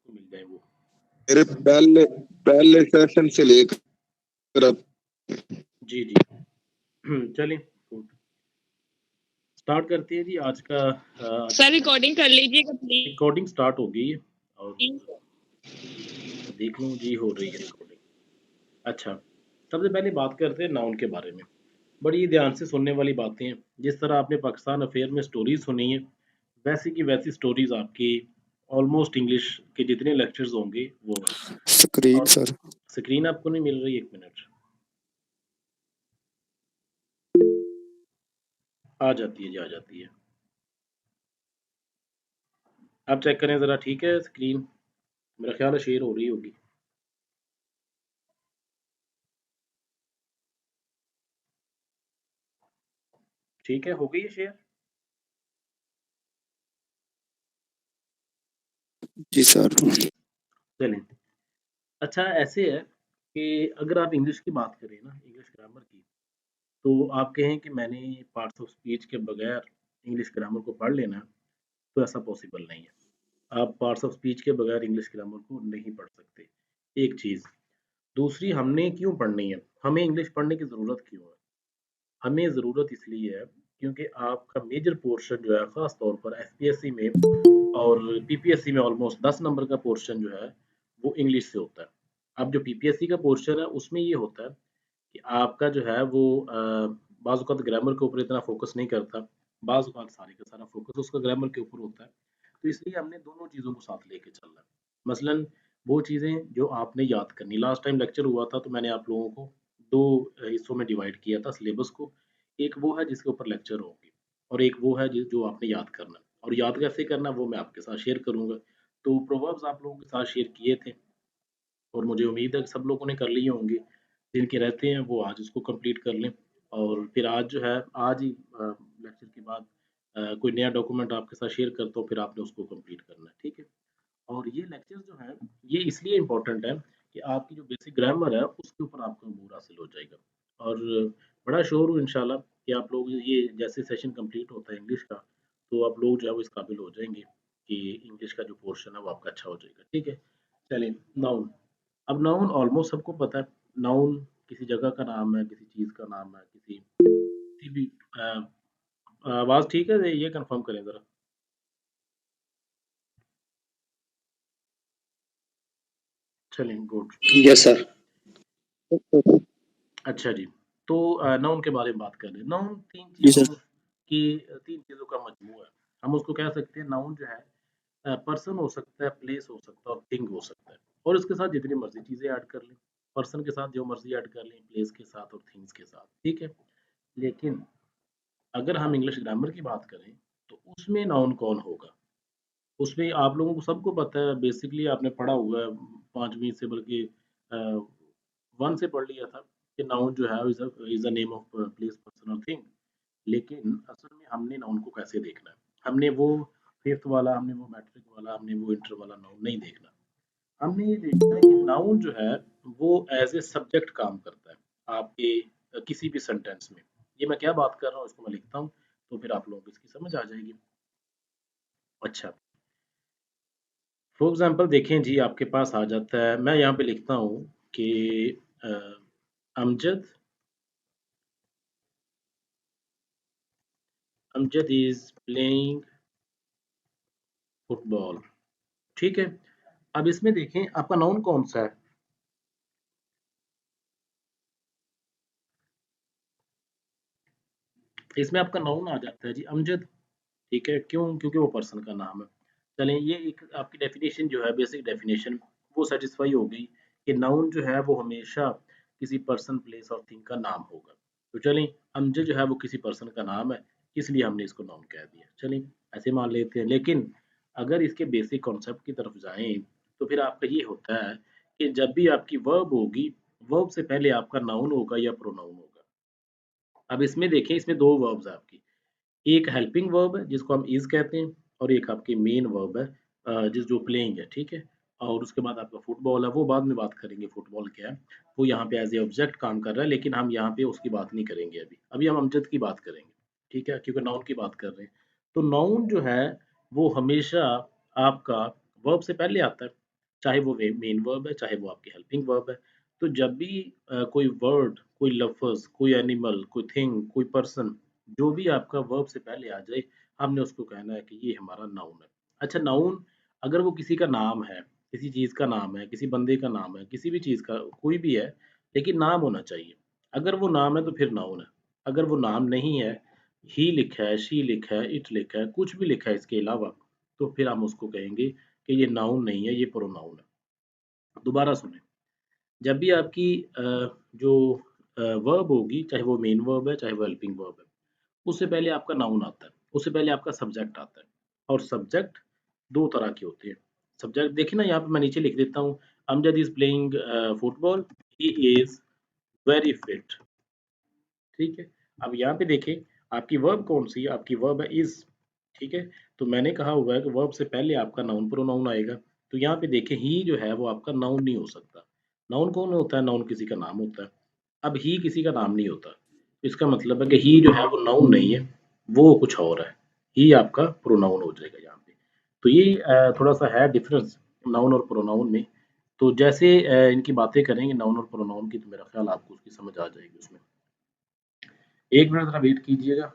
आपको मिल जाए वो। मेरे पहले पहले सेशन से लेकर अब जी, जी। चलिए स्टार्ट करते हैं जी आज का सर रिकॉर्डिंग कर लीजिएगा प्लीज। रिकॉर्डिंग स्टार्ट हो गई है और देख लूँ जी हो रही है रिकॉर्डिंग। अच्छा, सबसे पहले बात करते हैं नाउन के बारे में। बड़ी ध्यान से सुनने वाली बातें हैं। जिस तरह आपने पाकिस्तान अफेयर में स्टोरीज सुनी है, वैसी की वैसी स्टोरीज आपकी ऑलमोस्ट इंग्लिश के जितने लेक्चर्स होंगे वो स्क्रीन और सर स्क्रीन आपको नहीं मिल रही, 1 मिनट आ जाती है जी, आ जाती है। आप चेक करें ज़रा, ठीक है स्क्रीन? मेरा ख्याल है शेयर हो रही होगी। ठीक है, हो गई है शेयर? जी सर। चलें। अच्छा ऐसे है कि अगर आप इंग्लिश की बात करें ना, इंग्लिश ग्रामर की, तो आप कहें कि मैंने पार्ट्स ऑफ स्पीच के बगैर इंग्लिश ग्रामर को पढ़ लेना, तो ऐसा पॉसिबल नहीं है। आप पार्ट्स ऑफ स्पीच के बगैर इंग्लिश ग्रामर को नहीं पढ़ सकते, एक चीज़। दूसरी, हमने क्यों पढ़नी है? हमें इंग्लिश पढ़ने की ज़रूरत क्यों है? हमें ज़रूरत इसलिए है क्योंकि आपका मेजर पोर्शन जो है, ख़ास तौर पर एफपीएससी में और पीपीएससी में ऑलमोस्ट 10 नंबर का पोर्शन जो है, वो इंग्लिश से होता है। अब जो पीपीएससी का पोर्शन है, उसमें ये होता है कि आपका जो है वो बाज़ औक़ात ग्रामर के ऊपर इतना फ़ोकस नहीं करता, बाज़ औक़ात सारे का सारा फ़ोकस उसका ग्रामर के ऊपर होता है। तो इसलिए हमने दोनों चीज़ों को साथ लेके चलना है। मसलन वो चीज़ें जो आपने याद करनी, लास्ट टाइम लेक्चर हुआ था तो मैंने आप लोगों को 2 हिस्सों में डिवाइड किया था सिलेबस को। एक वो है जिसके ऊपर लेक्चर होंगे और एक वो है जो आपने याद करना है, और याद कैसे करना वो मैं आपके साथ शेयर करूँगा। तो प्रोवर्ब्स आप लोगों के साथ शेयर किए थे और मुझे उम्मीद है कि सब लोगों ने कर लिए होंगे। जिनके रहते हैं वो आज उसको कंप्लीट कर लें और फिर आज जो है, आज ही लेक्चर के बाद कोई नया डॉक्यूमेंट आपके साथ शेयर करता हूँ, फिर आपने उसको कंप्लीट करना है, ठीक है? और ये लेक्चर्स जो हैं, ये इसलिए इम्पोर्टेंट है कि आपकी जो बेसिक ग्रामर है, उसके ऊपर आपको अबूर हासिल हो जाएगा। और बड़ा श्योर हूँ इंशाल्लाह कि आप लोग ये जैसे सेशन कंप्लीट होता है इंग्लिश का, तो आप लोग जो है वो इस काबिल हो जाएँगे कि इंग्लिश का जो पोर्शन है वो आपका अच्छा हो जाएगा, ठीक है? चलिए नाउन। अब नाउन ऑलमोस्ट सबको पता है। नाउन किसी जगह का नाम है, किसी चीज़ का नाम है, किसी भी आवाज़ ठीक है? ये कन्फर्म करें ज़रा। चलें गुड। Yes sir. अच्छा जी, तो नाउन के बारे में बात कर रहे हैं। नाउन 3 जी चीज़ों सर। की 3 चीज़ों का मजमूआ है। हम उसको कह सकते हैं नाउन जो है पर्सन हो सकता है, प्लेस हो सकता है और थिंग हो सकता है, और इसके साथ जितनी मर्ज़ी चीज़ें ऐड कर लें। पर्सन के साथ जो मर्ज़ी ऐड कर लें, प्लेस के साथ और थिंग्स के साथ, ठीक है? लेकिन अगर हम इंग्लिश ग्रामर की बात करें, तो उसमें नाउन कौन होगा? उसमें आप लोगों को सबको पता है, बेसिकली आपने पढ़ा हुआ है 5वीं से, बल्कि 1 से पढ़ लिया था कि नाउन जो है is a name of place, person और थिंग। लेकिन असल में हमने नाउन को कैसे देखना है? हमने वो 5th वाला, हमने वो मैट्रिक वाला, हमने वो इंटर वाला नाउन नहीं देखना। हमने ये देखना है कि नाउन जो है वो एज़ ए सब्जेक्ट काम करता है आपके किसी भी सेंटेंस में। ये मैं क्या बात कर रहा हूँ इसको मैं लिखता हूँ, तो फिर आप लोगों को इसकी समझ आ जाएगी। अच्छा, फॉर एग्ज़ाम्पल देखें जी, आपके पास आ जाता है, मैं यहाँ पे लिखता हूँ कि अ, अमजद इज़ प्लेइंग फुटबॉल, ठीक है? अब इसमें देखें आपका नाउन कौन-सा है? इसमें आपका नाउन आ जाता है जी अमजद, ठीक है? क्यों? क्योंकि वो पर्सन का नाम है। चलें, ये एक आपकी डेफिनेशन जो है, बेसिक डेफिनेशन, वो सैटिस्फाई हो गई कि नाउन जो है वो हमेशा किसी पर्सन, प्लेस और थिंग का नाम होगा। तो चलें, अमजद जो है वो किसी पर्सन का नाम है, इसलिए हमने इसको नाउन कह दिया। चलें, ऐसे मान लेते हैं। लेकिन अगर इसके बेसिक कॉन्सेप्ट की तरफ जाएँ, तो फिर आपका ये होता है कि जब भी आपकी वर्ब होगी, वर्ब से पहले आपका नाउन होगा या प्रोनाउन होगा। अब इसमें देखें, इसमें 2 वर्ब्स हैं आपकी। एक हेल्पिंग वर्ब है जिसको हम इज़ कहते हैं, और एक आपकी मेन वर्ब है जो प्लेइंग है, ठीक है? और उसके बाद आपका फुटबॉल है, वो बाद में बात करेंगे फुटबॉल क्या है। वो यहाँ पे एज़ ए ऑब्जेक्ट काम कर रहा है, लेकिन हम यहाँ पे उसकी बात नहीं करेंगे अभी। अभी हम अमजद की बात करेंगे, ठीक है? क्योंकि नाउन की बात कर रहे हैं। तो नाउन जो है वो हमेशा आपका वर्ब से पहले आता है। चाहे वो मेन वर्ब है, चाहे वो आपकी हेल्पिंग वर्ब है। तो जब भी कोई वर्ड, कोई लफ्ज़, कोई एनिमल, कोई थिंग, कोई पर्सन, जो भी आपका वर्ब से पहले आ जाए, हमने उसको कहना है कि ये हमारा नाउन है। अच्छा, नाउन अगर वो किसी का नाम है, किसी चीज़ का नाम है, किसी बंदे का नाम है, किसी भी चीज़ का कोई भी है, लेकिन नाम होना चाहिए। अगर वो नाम है तो फिर नाउन है। अगर वो नाम नहीं है, ही लिखा है, शी लिखा है, इट लिखा है, कुछ भी लिखा है इसके अलावा, तो फिर हम उसको कहेंगे कि ये नाउन नहीं है, ये प्रोनाउन है। दोबारा सुनें, जब भी आपकी जो वर्ब होगी, चाहे वो मेन वर्ब है, चाहे वो हेल्पिंग वर्ब है, उससे पहले आपका नाउन आता है, उससे पहले आपका सब्जेक्ट आता है। और सब्जेक्ट 2 तरह के होते हैं। सब्जेक्ट देखिए ना, यहाँ पे मैं नीचे लिख देता हूँ, Amjad is playing football, he is very fit. ठीक है? अब यहाँ पे देखें, आपकी वर्ब कौन-सी है? आपकी वर्ब है इज़, ठीक है? तो मैंने कहा हुआ है कि वर्ब से पहले आपका नाउन प्रोनाउन आएगा। तो यहाँ पे देखें, ही जो है वो आपका नाउन नहीं हो सकता। नाउन कौन होता है? नाउन किसी का नाम होता है। अब ही किसी का नाम नहीं होता। इसका मतलब है कि ही जो है वो नाउन नहीं है, वो कुछ और है। ही आपका प्रोनाउन हो जाएगा यहाँ पे। तो ये थोड़ा-सा है डिफरेंस नाउन और प्रोनाउन में। तो जैसे इनकी बातें करेंगे नाउन और प्रोनाउन की, तो मेरा ख्याल आपको उसकी समझ आ जाएगी उसमें। 1 मिनट ज़रा वेट कीजिएगा।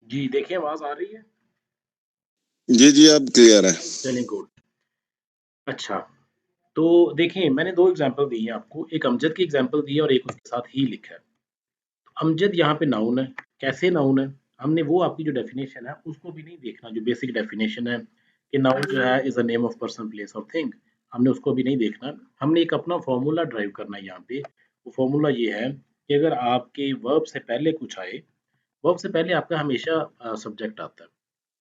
जी, देखिए आवाज़ आ रही है? जी जी अब क्लियर है। चलिए गुड। अच्छा, तो देखिए मैंने 2 एग्ज़ाम्पल दी हैं आपको, एक अमजद की एग्ज़ाम्पल दी है और एक उसके साथ ही लिखा है। अमजद यहाँ पे नाउन है, कैसे नाउन है? हमने वो आपकी जो डेफ़िनेशन है उसको भी नहीं देखना, जो बेसिक डेफ़िनेशन है कि नाउन जो है is a name of person, place और थिंग, हमने उसको भी नहीं देखना। हमने एक अपना फ़ॉर्मूला ड्राइव करना है यहाँ पे। वो फ़ॉर्मूला ये है कि अगर आपके वर्ब से पहले कुछ आए, वर्ब से पहले आपका हमेशा सब्जेक्ट आता है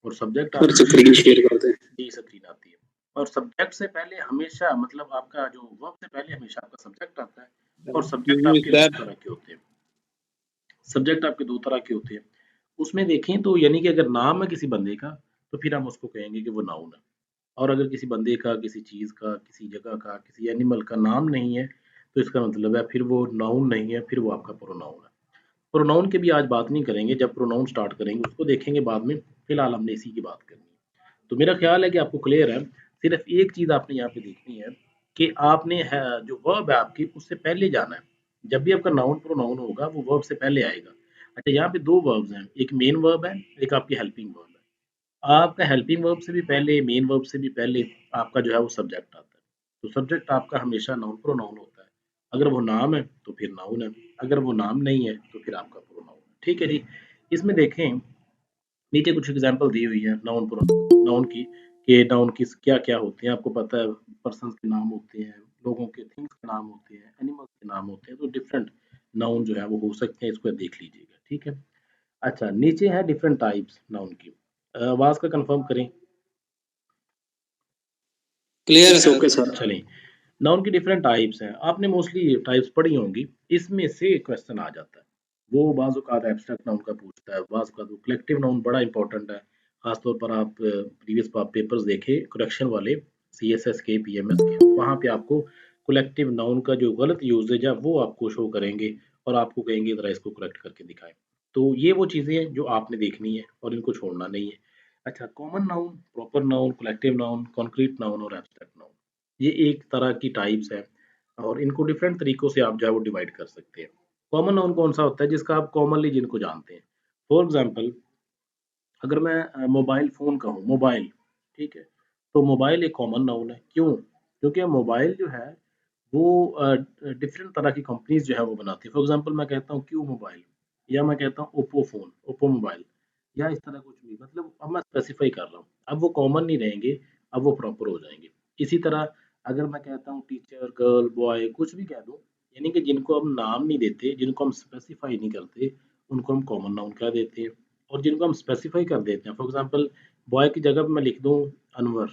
और सब्जेक्ट सर आपका स्क्रीन शेयर कर दें। जी, स्क्रीन आती है और सब्जेक्ट से पहले हमेशा मतलब आपका जो वर्ब से पहले हमेशा आपका सब्जेक्ट आता है और सब्जेक्ट Who is आपके 2 that? तरह के होते हैं। सब्जेक्ट आपके 2 तरह के होते हैं। उसमें देखें तो यानी कि अगर नाम है किसी बंदे का, तो फिर हम उसको कहेंगे कि वो नाउन है और अगर किसी बंदे का, किसी चीज़ का, किसी जगह का, किसी एनिमल का नाम नहीं है, तो इसका मतलब है फिर वो नाउन नहीं है, फिर वो आपका प्रोनाउन है। प्रोनाउन की भी आज बात नहीं करेंगे, जब प्रोनाउन स्टार्ट करेंगे उसको देखेंगे बाद में, फिलहाल हमने इसी की बात करनी है। तो मेरा ख़्याल है कि आपको क्लियर है, सिर्फ़ एक चीज़ आपने यहाँ पे देखनी है कि आपने है जो वर्ब है आपकी उससे पहले जाना है। जब भी आपका नाउन प्रोनाउन होगा वो वर्ब से पहले आएगा। अच्छा, यहाँ पे 2 वर्ब्स हैं, एक मेन वर्ब है, एक आपकी हेल्पिंग वर्ब है। आपका हेल्पिंग वर्ब से भी पहले, मेन वर्ब से भी पहले आपका जो है वो सब्जेक्ट आता है। तो सब्जेक्ट आपका हमेशा नाउन प्रोनाउन होता है। अगर वो नाम है तो फिर नाउन है, अगर वो नाम नहीं है तो फिर आपका प्रोनाउन है। ठीक है जी? इसमें देखें नीचे कुछ एग्जांपल दी हुई है नाउन की कि नाउन किस क्या-क्या होते हैं। आपको पता है पर्सन्स के नाम होते हैं, लोगों के थिंग्स के नाम होते हैं, एनिमल्स के नाम होते हैं, तो डिफरेंट नाउन जो है वो हो सकते हैं, इसको देख लीजिएगा, ठीक है? अच्छा, नीचे है डिफरेंट टाइप्स नाउन की। आवाज़ का कंफर्म करें। क्लियर है ओके सर। चलें, नाउन की डिफरेंट टाइप्स हैं। आपने मोस्टली टाइप्स पढ़ी होंगी, इसमें से क्वेश्चन आ जाता है। वो बाज़ औक़ात एब्स्ट्रैक्ट नाउन का पूछता है, बाज़ औक़ात वो कलेक्टिव नाउन बड़ा इम्पोर्टेंट है। खासतौर पर आप प्रीवियस पेपर्स देखें करेक्शन वाले CSS के, PMS के, वहाँ पे आपको कलेक्टिव नाउन का जो गलत यूजेज है वो आपको शो करेंगे और आपको कहेंगे ज़रा इसको करेक्ट करके दिखाएं। तो ये वो चीज़ें हैं जो आपने देखनी है और इनको छोड़ना नहीं है। अच्छा, common noun, proper noun, collective noun, concrete noun और एब्स्ट्रैक्ट नाउन, ये एक तरह की टाइप्स है और इनको डिफरेंट तरीकों से आप जो है वो डिवाइड कर सकते हैं। कॉमन नाउन कौन सा होता है? जिसका आप कॉमनली जिनको जानते हैं। फॉर एग्जाम्पल, अगर मैं मोबाइल फ़ोन कहूँ, मोबाइल, ठीक है? तो मोबाइल एक कॉमन नाउन है, क्यों? क्योंकि मोबाइल जो है वो डिफरेंट तरह की कंपनीज़ जो है वो बनाती है। फॉर एग्जाम्पल मैं कहता हूँ क्यू मोबाइल, या मैं कहता हूँ ओप्पो फ़ोन, ओप्पो मोबाइल, या इस तरह कुछ भी, मतलब अब मैं स्पेसिफ़ाई कर रहा हूँ। अब वो कॉमन नहीं रहेंगे, अब वो प्रॉपर हो जाएँगे। इसी तरह अगर मैं कहता हूँ टीचर, गर्ल, बॉय, कुछ भी कह दूँ, यानी कि जिनको हम नाम नहीं देते, जिनको हम स्पेसिफ़ाई नहीं करते, उनको हम कॉमन नाउन कह देते हैं। और जिनको हम स्पेसिफ़ाई कर देते हैं, फॉर एग्जाम्पल बॉय की जगह पे मैं लिख दूँ अनवर,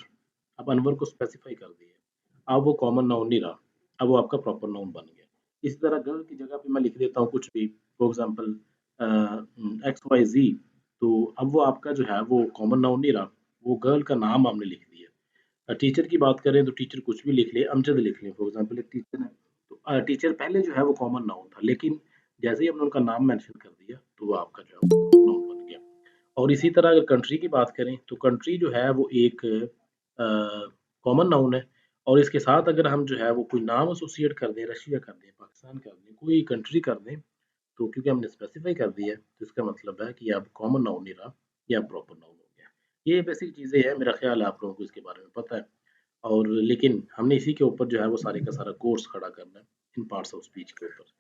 अब अनवर को स्पेसिफ़ाई कर दिया, अब वो कॉमन नाउन नहीं रहा, अब वो आपका प्रॉपर नाउन बन गया। इसी तरह गर्ल की जगह पे मैं लिख देता हूँ कुछ भी, फॉर एग्जाम्पल XYZ, तो अब वो आपका जो है वो कॉमन नाउन नहीं रहा, वो गर्ल का नाम आपने लिख दिया। टीचर की बात करें तो टीचर कुछ भी लिख ले, अमजद लिख लें, फॉर एग्जाम्पल एक टीचर है, तो टीचर पहले जो है वो कॉमन नाउन था, लेकिन जैसे ही हमने उनका नाम मेंशन कर दिया तो वो आपका जो है नाउन बन गया। और इसी तरह अगर कंट्री की बात करें तो कंट्री जो है वो एक कॉमन नाउन है, और इसके साथ अगर हम जो है वो कोई नाम एसोसिएट कर दें, रशिया कर दें, पाकिस्तान कर दें, कोई कंट्री कर दें, तो क्योंकि हमने स्पेसिफाई कर दिया है तो इसका मतलब है कि अब कॉमन नाउन नहीं रहा, ये अब प्रॉपर नाउन हो गया। ये बेसिक चीज़ें हैं, मेरा ख्याल है आप लोगों को इसके बारे में पता है, और लेकिन हमने इसी के ऊपर जो है वो सारे का सारा कोर्स खड़ा करना है इन पार्ट्स ऑफ स्पीच के ऊपर।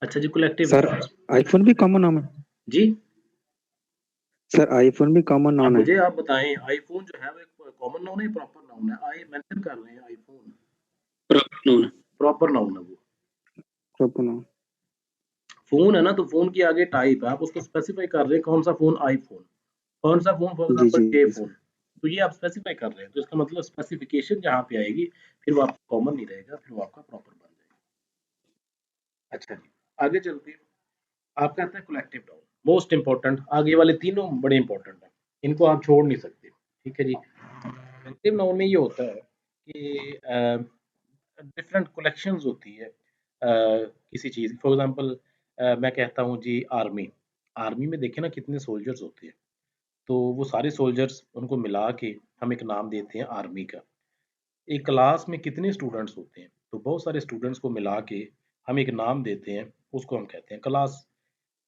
अच्छा जी, कलेक्टिव सर नाउन। आईफोन भी कॉमन नाम है? जी, सर आईफोन भी कॉमन अब नाम है? मुझे आप बताएं, आईफोन जो है वो एक कॉमन नाउन है, प्रॉपर नाउन है? आई मेंशन कर रहे हैं आईफोन, प्रॉपर नाउन है। प्रॉपर नाउन है वो। Proper noun. फोन है ना, तो फोन के आगे टाइप है, आप उसको स्पेसिफाई कर रहे हैं कौन सा फोन, आईफोन, कौन सा फोन, फॉर जी एग्जांपल जी जे सर। फोन, तो ये आप स्पेसिफाई कर रहे हैं, तो इसका मतलब स्पेसिफिकेशन जहाँ पे आएगी फिर वो आपका कॉमन नहीं रहेगा, फिर वो आपका प्रॉपर बन जाएगा। अच्छा जी, आगे चलते हैं। आप कहते हैं कलेक्टिव नाउन मोस्ट इंपॉर्टेंट, आगे वाले तीनों बड़े इंपॉर्टेंट हैं, इनको आप छोड़ नहीं सकते, ठीक है जी। कलेक्टिव नाउन में ये होता है कि डिफरेंट कलेक्शंस होती है किसी चीज़, फॉर एग्जांपल मैं कहता हूँ जी आर्मी, आर्मी में देखें ना कितने सोल्जर्स होते हैं, तो वो सारे सोल्जर्स उनको मिला के हम एक नाम देते हैं आर्मी का। एक क्लास में कितने स्टूडेंट्स होते हैं, तो बहुत सारे स्टूडेंट्स को मिला के हम एक नाम देते हैं, उसको हम कहते हैं क्लास।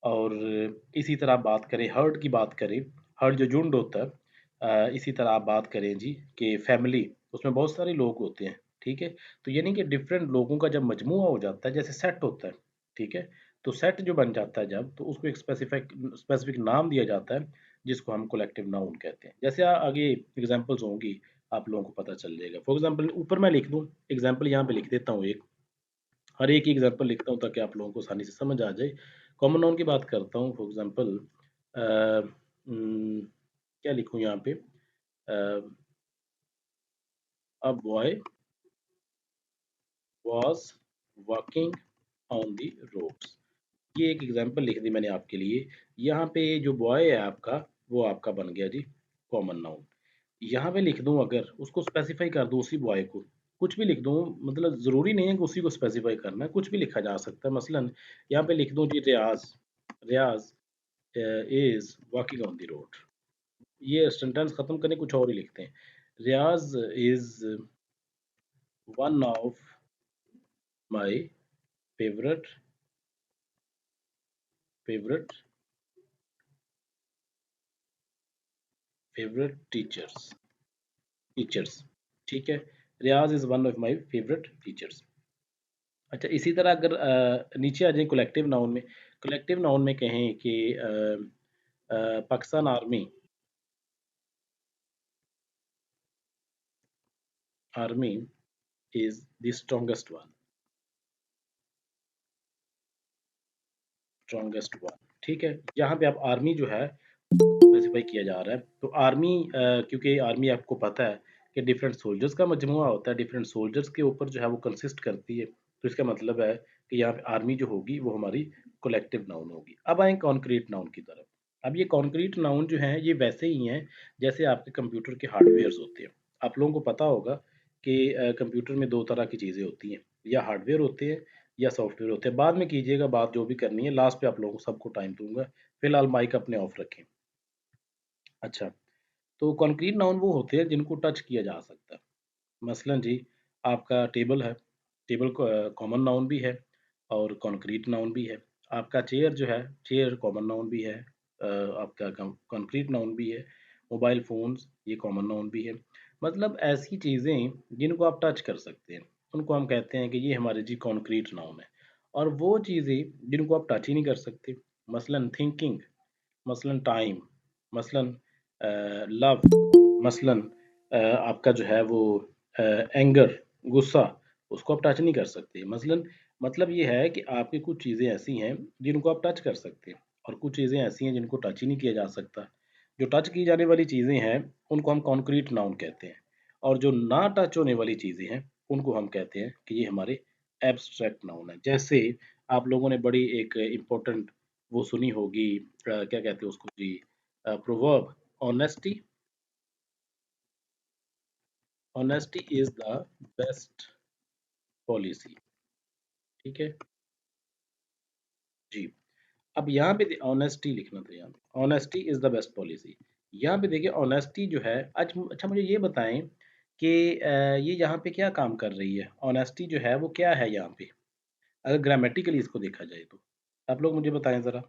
और इसी तरह बात करें, हर्ड की बात करें, हर्ड जो झुंड होता है, इसी तरह आप बात करें जी कि फैमिली, उसमें बहुत सारे लोग होते हैं, ठीक है। तो यानी कि डिफरेंट लोगों का जब मजमुआ हो जाता है, जैसे सेट होता है, ठीक है, तो सेट जो बन जाता है जब, तो उसको एक स्पेसिफिक नाम दिया जाता है, जिसको हम कलेक्टिव नाउन कहते हैं। जैसे आगे एग्जांपल्स होंगी, आप लोगों को पता चल जाएगा। फॉर एग्जांपल ऊपर मैं लिख दूं एग्जांपल, यहाँ पे लिख देता हूँ एक, हर एक एग्जांपल लिखता हूँ ताकि आप लोगों को आसानी से समझ आ जाए। कॉमन नाउन की बात करता हूँ, फॉर एग्जांपल क्या लिखूँ यहाँ पे, a boy was walking on the roads, ये एक एग्जांपल लिख दी मैंने आपके लिए। यहाँ पे जो बॉय है आपका, वो आपका बन गया जी कॉमन नाउन। यहाँ पे लिख दूँ, अगर उसको स्पेसिफाई कर दूँ उसी बॉय को, कुछ भी लिख दूँ, मतलब ज़रूरी नहीं है कि उसी को स्पेसिफाई करना है, कुछ भी लिखा जा सकता है। मसलन यहाँ पे लिख दूँ जी Riyaz, Riyaz is walking on the road, ये सेंटेंस खत्म करने कुछ और ही लिखते हैं, Riyaz is one of my favourite favourite favourite teachers, ठीक है, Riyaz is one of my favourite teachers. अच्छा, इसी तरह अगर नीचे आ जाए कलेक्टिव नाउन में, कलेक्टिव नाउन में कहें कि Pakistan army, army is the strongest one, strongest one, ठीक है। यहाँ पे आप आर्मी जो है स्पेसिफाई किया जा रहा है, तो आर्मी क्योंकि आर्मी आपको पता है कि डिफरेंट सोल्जर्स का मजमुआ होता है, डिफरेंट सोल्जर्स के ऊपर जो है वो कंसिस्ट करती है, तो इसका मतलब है कि यहाँ पे आर्मी जो होगी वो हमारी कलेक्टिव नाउन होगी। अब आए कॉन्क्रीट नाउन की तरफ। अब ये कॉन्क्रीट नाउन जो हैं ये वैसे ही हैं जैसे आपके कंप्यूटर के हार्डवेयर्स होते हैं। आप लोगों को पता होगा कि कंप्यूटर में 2 तरह की चीज़ें होती हैं, या हार्डवेयर होते हैं या सॉफ्टवेयर होते हैं। बाद में कीजिएगा बात जो भी करनी है, लास्ट पे आप लोगों को सबको टाइम दूँगा। फिलहाल माइक अपने ऑफ रखें। अच्छा, तो कॉन्क्रीट नाउन वो होते हैं जिनको टच किया जा सकता है। मसलन जी, आपका टेबल है, टेबल कॉमन नाउन भी है और कॉन्क्रीट नाउन भी है। आपका चेयर जो है, चेयर कॉमन नाउन भी है, आपका कॉन्क्रीट नाउन भी है। मोबाइल फ़ोन्स ये कॉमन नाउन भी है। मतलब ऐसी चीज़ें जिनको आप टच कर सकते हैं, उनको हम कहते हैं कि ये हमारे जी कॉन्क्रीट नाउन है। और वो चीज़ें जिनको आप टच ही नहीं कर सकते, मसलन थिंकिंग, मसलन टाइम, मसलन लव, मसलन आपका जो है वो एंगर, गुस्सा, उसको आप टच नहीं कर सकते। मसलन मतलब ये है कि आपकी कुछ चीज़ें ऐसी हैं जिनको आप टच कर सकते हैं और कुछ चीज़ें ऐसी हैं जिनको टच ही नहीं किया जा सकता। जो टच की जाने वाली चीज़ें हैं, उनको हम कॉन्क्रीट नाउन कहते हैं और जो ना टच होने वाली चीज़ें हैं, उनको हम कहते हैं कि ये हमारे एब्स्ट्रैक्ट नाउन है। जैसे आप लोगों ने बड़ी एक इम्पोर्टेंट वो सुनी होगी, क्या कहते हैं उसको जी, proverb, honesty, honesty is the best policy. ठीक है जी। अब यहाँ पे ऑनेस्टी लिखना था, यहाँ पे honesty is the best policy. यहाँ पे देखिए ऑनेस्टी जो है, अच्छा मुझे ये बताएं कि ये यहाँ पे क्या काम कर रही है। ऑनेस्टी जो है वो क्या है यहाँ पे, अगर ग्रामेटिकली इसको देखा जाए तो आप लोग मुझे बताएं जरा,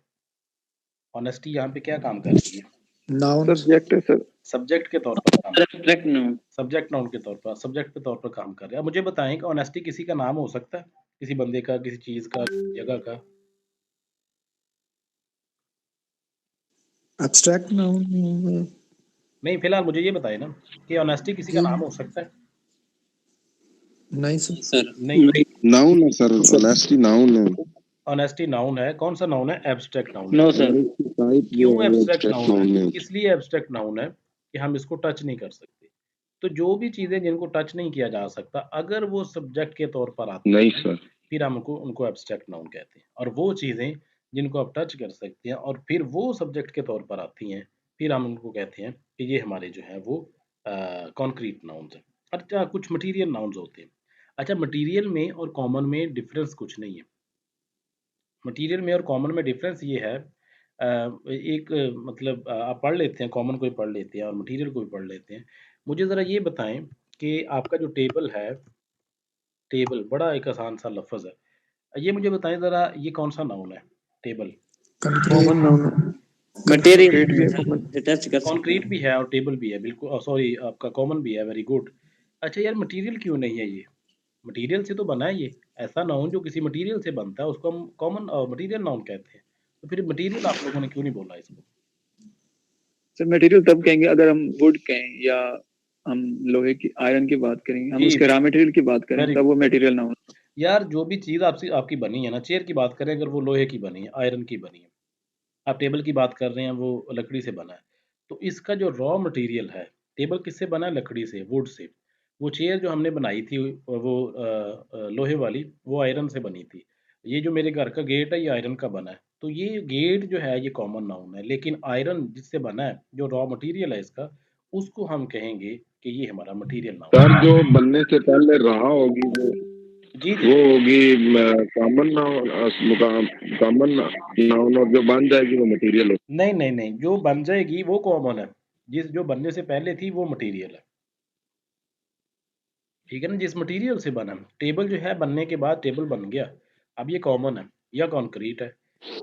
ऑनेस्टी यहाँ पे क्या काम कर रही है। नाउन सब्जेक्ट है सर। सब्जेक्ट के तौर पर काम, एब्स्ट्रैक्ट नाउन। सब्जेक्ट नाउन के तौर पर, सब्जेक्ट के तौर पर काम कर रहे हैं। अब मुझे बताएं कि ऑनेस्टी किसी का नाम हो सकता है, किसी बंदे का, किसी चीज का, जगह का। एब्स्ट्रैक्ट नाउन नहीं, फिलहाल मुझे ये बताएं ना कि ऑनेस्टी किसी का नाम हो सकता है। नहीं सर नहीं, नहीं। नाउन है सर, ऑनेस्टी नाउन है। ऑनेस्टी नाउन है। कौन सा नाउन है? एब्स्ट्रैक्ट नाउन है। No sir. और इसकी टाइप जो क्यों है वो एब्स्ट्रैक्ट एब्स्ट्रैक्ट नाउन है? नाउन है। इसलिए एब्स्ट्रैक्ट नाउन है कि हम इसको टच नहीं कर सकते। तो जो भी चीजें जिनको टच नहीं किया जा सकता, अगर वो सब्जेक्ट के तौर पर आती नहीं हैं, सर। फिर हम उनको एब्स्ट्रैक्ट नाउन कहते हैं। और वो चीजें जिनको आप टच कर सकते हैं और फिर वो सब्जेक्ट के तौर पर आती हैं, फिर हम उनको कहते हैं कि ये हमारे जो है वो कॉन्क्रीट नाउन्स हैं। अच्छा, कुछ मटीरियल नाउन्स होते हैं। अच्छा, मटीरियल में और कॉमन में डिफरेंस कुछ नहीं है। मटीरियल में और कॉमन में डिफरेंस ये है, एक मतलब आप पढ़ लेते हैं, कॉमन को भी पढ़ लेते हैं और मटीरियल को भी पढ़ लेते हैं। मुझे ज़रा ये बताएं कि आपका जो टेबल है, टेबल बड़ा एक आसान सा लफ्ज़ है। ये मुझे बताएं ज़रा, ये कौन सा नाउन है? टेबल कॉमन नाउन मटेरियल भी है कॉमन। टच कर सकते कॉन्क्रीट हैं। भी है और टेबल भी है, बिल्कुल सॉरी, आपका कॉमन भी है, वेरी गुड। अच्छा यार, मटीरियल क्यों नहीं है ये? मटीरियल से तो बना है ये। ऐसा नाउन जो किसी मटीरियल से बनता है उसको हम कॉमन मटीरियल नाउन कहते हैं। तो फिर मटीरियल आप लोगों ने क्यों नहीं बोला इसको? सर मटेरियल तब कहेंगे अगर हम वुड कहें या हम लोहे की आयरन की बात करेंगे, हम जी, उसके रॉ मटेरियल की बात करें वेरी तब वो गुड, वेरी मटेरियल गुड। ना हो। यार जो भी चीज़ आपसे आपकी बनी है ना, चेयर की बात करें अगर, वो लोहे की बनी है, आयरन की बनी है। आप टेबल की बात कर रहे हैं, वो लकड़ी से बना है। तो इसका जो रॉ मटेरियल है, टेबल किससे बना है? लकड़ी से, वुड से। वो चेयर जो हमने बनाई थी वो लोहे वाली, वो आयरन से बनी थी। ये जो मेरे घर का गेट है, ये आयरन का बना है। तो ये गेट जो है ये कॉमन नाउन है, लेकिन आयरन जिससे बना है, जो रॉ मटेरियल है इसका, उसको हम कहेंगे कि ये हमारा मटेरियल नाउन सर है। जो बनने से पहले रहा होगी जी, जी। वो होगी कॉमन नाउन, कॉमन नाउन, और जो बन जाएगी वो मटेरियल होगी। नहीं, नहीं, नहीं, जो बन जाएगी वो कॉमन है। जो बनने से पहले थी वो मटेरियल है। ठीक है ना? जिस मटेरियल से बना, टेबल जो है बनने के बाद टेबल बन गया, अब ये कॉमन है या कॉन्क्रीट है।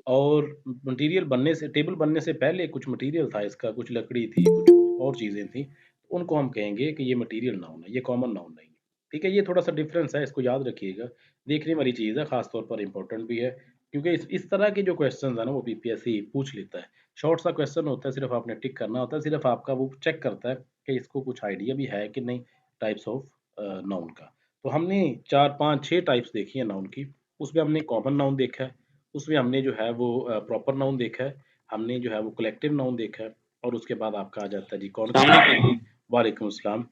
और मटेरियल बनने से, टेबल बनने से पहले कुछ मटेरियल था इसका, कुछ लकड़ी थी, कुछ और चीज़ें थी, उनको हम कहेंगे कि ये मटेरियल नाउन है, ये कॉमन नाउन नहीं है। ठीक है? ये थोड़ा-सा डिफरेंस है, इसको याद रखिएगा। देखने वाली चीज़ है, ख़ास तौर पर इम्पोर्टेंट भी है, क्योंकि इस तरह के जो क्वेश्चंस है ना वो बीपीएससी पूछ लेता है। शॉर्ट सा क्वेश्चन होता है, सिर्फ़ आपने टिक करना होता है, सिर्फ़ आपका वो चेक करता है कि इसको कुछ आइडिया भी है कि नहीं, टाइप्स ऑफ नाउन का। तो हमने 4, 5, 6 टाइप्स देखी है नाउन की। उसमें हमने कॉमन नाउन देखा है, उसमें हमने जो है वो प्रॉपर नाउन देखा है, हमने जो है वो कलेक्टिव नाउन देखा है, और उसके बाद आपका आ जाता है जी कॉन्क्रीट, वालेकुम अस्सलाम,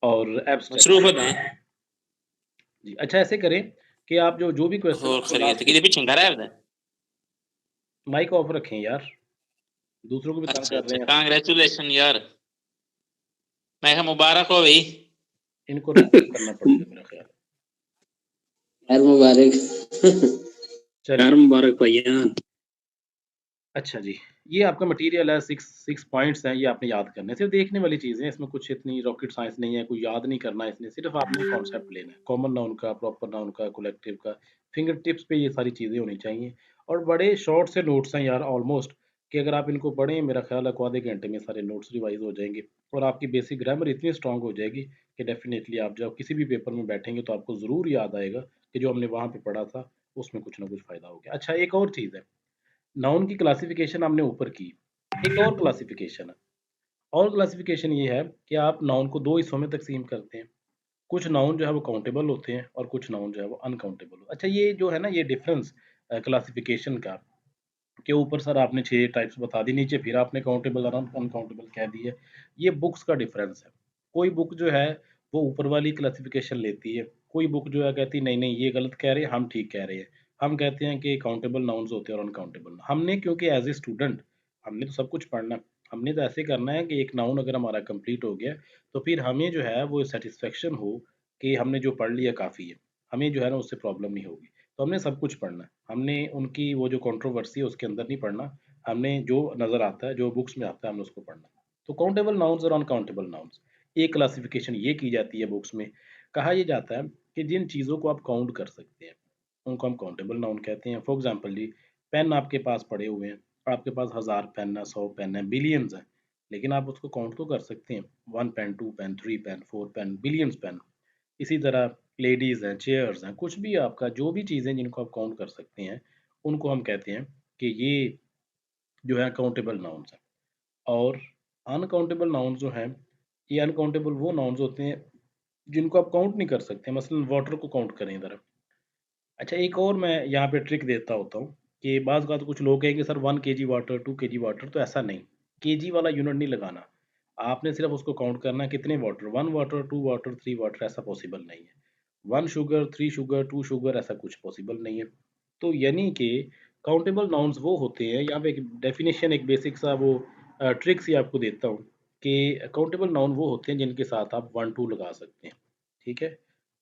और मसरूफ एब्स्ट्रैक्ट। होते हैं जी, अच्छा ऐसे करें कि आप जो भी क्वेश्चन और आपको खैरियत लास्ट है कि पीछे घर है माइक ऑफ रखें यार। दूसरों को भी तंग अच्छा कर रहे अच्छा, हैं। कांग्रेचुलेशन यार, मैं कहा मुबारक हो भाई। इनको रिक्वेस्ट करना पड़ेगा मेरा ख्याल है। यार मुबारक। चलिए यार मुबारक भैया। अच्छा जी, ये आपका मटेरियल है, 6 पॉइंट्स हैं, ये आपने याद करने हैं। सिर्फ़ देखने वाली चीज़ें हैं, इसमें कुछ इतनी रॉकेट साइंस नहीं है, कोई याद नहीं करना है इसमें, सिर्फ़ आपने कॉन्सेप्ट लेना है। कॉमन नाउन का, प्रॉपर नाउन का, कलेक्टिव का, फिंगर टिप्स पे ये सारी चीज़ें होनी चाहिए। और बड़े शॉर्ट से नोट्स हैं यार ऑलमोस्ट, कि अगर आप इनको पढ़ें, मेरा ख़्याल है को आधे घंटे में सारे नोट्स रिवाइज़ हो जाएँगे और आपकी बेसिक ग्रामर इतनी स्ट्रॉन्ग हो जाएगी कि डेफ़िनेटली आप जब किसी भी पेपर में बैठेंगे तो आपको ज़रूर याद आएगा कि जो हमने वहाँ पे पढ़ा था, उसमें कुछ ना कुछ फ़ायदा हो गया। अच्छा, एक और चीज़ है, नाउन की क्लासिफिकेशन हमने ऊपर की, एक और क्लासिफिकेशन है। और क्लासिफिकेशन ये है कि आप नाउन को 2 हिस्सों में तक़सीम करते हैं। कुछ नाउन जो है वो काउंटेबल होते हैं और कुछ नाउन जो है वो अनकाउंटेबल। अच्छा, ये जो है ना, ये डिफ़रेंस क्लासिफिकेशन का, कि ऊपर सर आपने 6 टाइप्स बता दी, नीचे फिर आपने काउंटेबल और अनकाउंटेबल कह दी है। ये बुक्स का डिफ़रेंस है। कोई बुक जो है वो ऊपर वाली क्लासिफिकेशन लेती है, कोई बुक जो है कहती है नहीं, नहीं ये गलत कह रहे हैं, हम ठीक कह रहे हैं। हम कहते हैं कि काउंटेबल नाउन्स होते हैं और अनकाउंटेबल। हमने क्योंकि एज़ ए स्टूडेंट हमने तो सब कुछ पढ़ना है। हमने तो ऐसे करना है कि एक नाउन अगर हमारा कंप्लीट हो गया, तो फिर हमें जो है वो सैटिस्फैक्शन हो कि हमने जो पढ़ लिया काफ़ी है। हमें जो है ना उससे प्रॉब्लम नहीं होगी। तो हमने सब कुछ पढ़ना है। हमने उनकी वो जो कंट्रोवर्सी है उसके अंदर नहीं पढ़ना। हमने जो नज़र आता है, जो बुक्स में आता है, हमने उसको पढ़ना है। तो काउंटेबल नाउन्स और अनकाउंटेबल नाउन्स, एक क्लासिफिकेशन ये की जाती है बुक्स में। कहा ये जाता है कि जिन चीज़ों को आप काउंट कर सकते हैं, उनको हम काउंटेबल नाउन कहते हैं। फॉर एग्ज़ाम्पल जी, पेन आपके पास पड़े हुए हैं, आपके पास 1000 पेन है, 100 पेन है, बिलियंस हैं, लेकिन आप उसको काउंट तो कर सकते हैं। 1 pen, 2 pen, 3 pen, 4 pen, billions pen. इसी तरह लेडीज़ हैं, चेयर्स हैं, कुछ भी आपका जो भी चीज़ें जिनको आप काउंट कर सकते हैं, उनको हम कहते हैं कि ये जो है काउंटेबल नाउन्स हैं। और अनकाउंटेबल नाउन्स जो हैं, ये अनकाउंटेबल वो नाउन्स होते हैं जिनको आप काउंट नहीं कर सकते। मसलन वाटर को काउंट करें ज़रा। अच्छा, एक और मैं यहाँ पे ट्रिक देता होता हूँ कि बाज़ बात कुछ लोग कहेंगे sir 1 KG water, 2 KG water, तो ऐसा नहीं। केजी वाला यूनिट नहीं लगाना। आपने सिर्फ़ उसको काउंट करना है कितने वाटर, 1 वाटर, 2 वाटर, 3 वाटर, ऐसा पॉसिबल नहीं है। 1 शुगर, 3 शुगर, 2 शुगर, ऐसा कुछ पॉसिबल नहीं है। तो यानी कि काउंटेबल नाउन्स वो होते हैं, यहाँ पे एक डेफ़िनेशन, एक बेसिक सा वो ट्रिक सी आपको देता हूँ कि काउंटेबल नाउन वो होते हैं जिनके साथ आप 1, 2 लगा सकते हैं। ठीक है?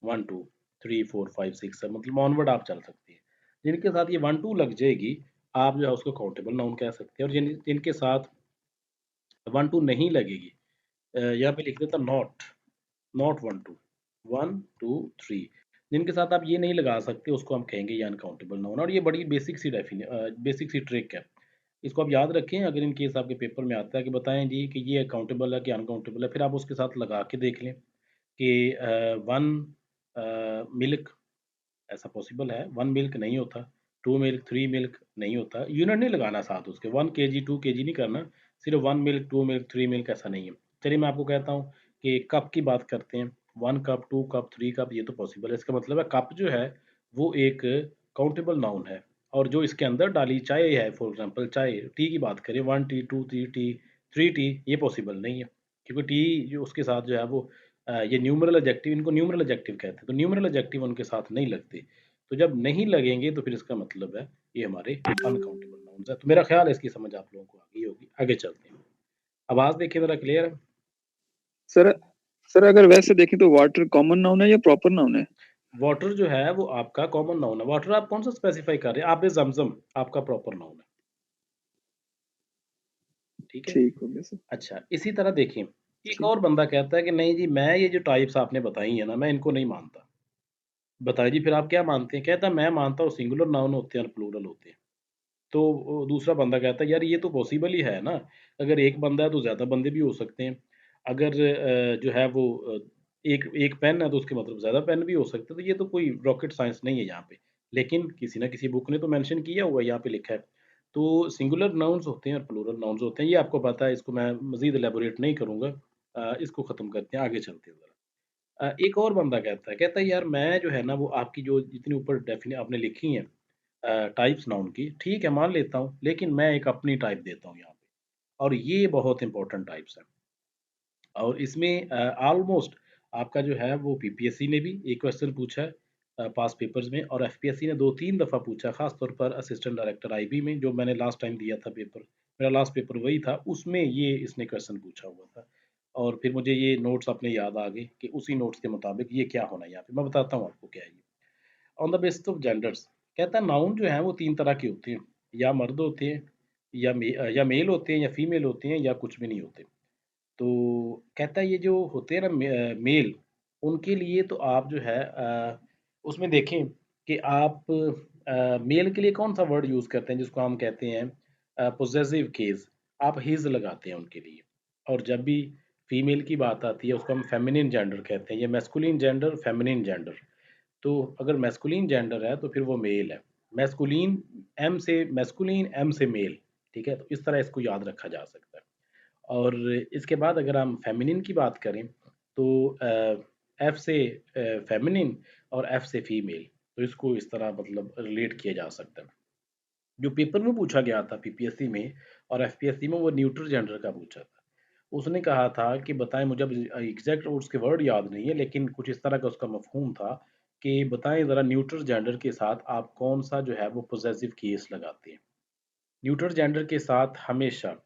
1, 2, 3, 4, 5, 6, 7 मतलब ऑनवर्ड आप चल सकते हैं। जिनके साथ ये 1, 2 लग जाएगी, आप जो है उसको काउंटेबल नाउन कह सकते हैं। और जिनके साथ 1, 2 नहीं लगेगी, यहाँ पे लिख देता नॉट, नॉट 1, 2, 1, 2, 3, जिनके साथ आप ये नहीं लगा सकते उसको हम कहेंगे ये अनकाउंटेबल नाउन। और ये बड़ी बेसिक सी ट्रिक है। इसको आप याद रखें, अगर इन केस आपके पेपर में आता है कि बताएं जी कि ये अकाउंटेबल है कि अनकाउंटेबल है, फिर आप उसके साथ लगा के देख लें कि 1 मिल्क, ऐसा पॉसिबल है, 1 मिल्क नहीं होता, 2 मिल्क, 3 मिल्क नहीं होता। यूनिट नहीं लगाना साथ उसके, 1 केजी, 2 केजी नहीं करना, सिर्फ़ 1 मिल्क, 2 मिल्क, 3 मिल्क, ऐसा नहीं है। चलिए मैं आपको कहता हूँ कि कप की बात करते हैं, 1 कप, 2 कप, 3 कप, ये तो पॉसिबल है। इसका मतलब है कप जो है वो एक काउंटेबल नाउन है। और जो इसके अंदर डाली चाय है, फॉर एग्ज़ाम्पल चाय, टी की बात करें, 1 टी, 2 टी टी, 3 टी, ये पॉसिबल नहीं है। क्योंकि टी जो उसके साथ जो है वो ये न्यूमरल एडजेक्टिव, इनको न्यूमरल एडजेक्टिव कहते हैं, तो न्यूमरल एडजेक्टिव उनके साथ नहीं लगते। तो जब नहीं लगेंगे तो फिर इसका मतलब है ये हमारे अनकाउंटेबल नाउन्स है। तो मेरा ख्याल है इसकी समझ आप लोगों को आ गई होगी। आगे चलते हैं। आवाज़ देखिए ज़रा क्लियर है? सर सर अगर वैसे देखें तो वाटर कॉमन नाउन है या प्रॉपर नाउन है? वाटर जो है वो आपका कॉमन नाउन है। वाटर आप कौन सा स्पेसिफाई कर रहे हैं? आब ज़मज़म आपका प्रॉपर नाउन है। ठीक है? ठीक हो गया सर। अच्छा, इसी तरह देखिए, एक ठीक। और बंदा कहता है कि नहीं जी, मैं ये जो टाइप्स आपने बताई है ना, मैं इनको नहीं मानता। बताइए जी फिर आप क्या मानते हैं? कहता है मैं मानता हूँ सिंगुलर नाउन होते हैं और प्लूरल होते हैं। तो वो दूसरा बंदा कहता है यार ये तो पॉसिबल ही है ना, अगर एक बंदा है तो ज़्यादा बंदे भी हो सकते हैं। अगर जो है वो एक एक पेन है तो उसके मतलब ज़्यादा पेन भी हो सकते हैं, तो ये तो कोई रॉकेट साइंस नहीं है यहाँ पे। लेकिन किसी न किसी बुक ने तो मेंशन किया हुआ है, यहाँ पे लिखा है। तो सिंगुलर नाउन्स होते हैं और प्लूरल नाउन्स होते हैं, ये आपको पता है, इसको मैं मज़ीद इलैबोरेट नहीं करूँगा। इसको ख़त्म करते हैं, आगे चलते हैं ज़रा। एक और बंदा कहता है यार मैं जो है ना वो आपकी जो जितनी ऊपर डेफिने आपने लिखी हैं टाइप्स नाउन की, ठीक है मान लेता हूँ, लेकिन मैं एक अपनी टाइप देता हूँ यहाँ पे, और ये बहुत इंपॉर्टेंट टाइप्स हैं। और इसमें ऑलमोस्ट आपका जो है वो पीपीएससी ने भी एक क्वेश्चन पूछा है पास पेपर्स में, और एफपीएससी ने 2-3 दफ़ा पूछा है, ख़ास तौर पर असिस्टेंट डायरेक्टर आईबी में, जो मैंने लास्ट टाइम दिया था पेपर, मेरा लास्ट पेपर वही था, उसमें ये इसने क्वेश्चन पूछा हुआ था और फिर मुझे ये नोट्स अपने याद आ गए कि उसी नोट्स के मुताबिक ये क्या होना है यहाँ पे। मैं बताता हूँ आपको क्या है ये। On the basis of genders, कहता है नाउन जो है वो 3 तरह के होते हैं, या मर्द होते हैं, या मेल होते हैं, या फीमेल होते हैं, या कुछ भी नहीं होते। तो कहता है ये जो होते हैं ना मेल, उनके लिए तो आप जो है उसमें देखें कि आप मेल के लिए कौन-सा वर्ड यूज़ करते हैं जिसको हम कहते हैं पोजेसिव केस, आप हिज़ लगाते हैं उनके लिए। और जब भी फीमेल की बात आती है उसको हम फेमिनिन जेंडर कहते हैं, या मैस्कुलिन जेंडर, फेमिनिन जेंडर। तो अगर मैस्कुलिन जेंडर है तो फिर वो मेल है। मैस्कुलिन एम से मेल, ठीक है? तो इस तरह इसको याद रखा जा सकता है। और इसके बाद अगर हम फेमिनिन की बात करें तो एफ से फेमिनिन और एफ से फीमेल, तो इसको इस तरह मतलब रिलेट किया जा सकता है। जो पेपर में पूछा गया था पीपीएससी में और एफपीएससी में, वो न्यूट्रल जेंडर का पूछा था। उसने कहा था कि बताएं, मुझे अब एग्जैक्ट उसके वर्ड याद नहीं है, लेकिन कुछ इस तरह का उसका मफहूम था कि बताएं ज़रा न्यूट्रल जेंडर के साथ आप कौन सा जो है वो पोजेसिव केस लगाते हैं। न्यूट्रल जेंडर के साथ हमेशा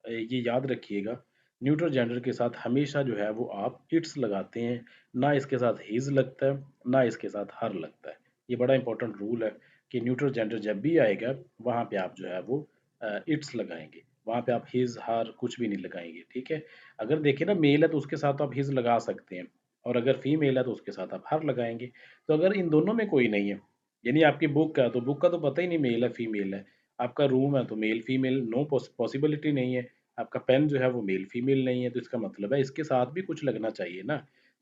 ये याद रखिएगा, न्यूट्रल जेंडर के साथ हमेशा जो है वो आप इट्स लगाते हैं, ना इसके साथ हिज लगता है, ना इसके साथ हर लगता है। ये बड़ा इंपॉर्टेंट रूल है कि न्यूट्रल जेंडर जब भी आएगा वहाँ पे आप जो है वो इट्स लगाएंगे, वहाँ पे आप हिज हर कुछ भी नहीं लगाएंगे, ठीक है? अगर देखें ना मेल है तो उसके साथ आप हिज लगा सकते हैं, और अगर फीमेल है तो उसके साथ आप हर लगाएंगे। तो अगर इन दोनों में कोई नहीं है, यानी आपकी बुक है तो बुक का तो पता ही नहीं मेल है फीमेल है, आपका रूम है तो मेल फीमेल नो पॉसिबिलिटी नहीं है, आपका पेन जो है वो मेल फीमेल नहीं है, तो इसका मतलब है इसके साथ भी कुछ लगना चाहिए ना,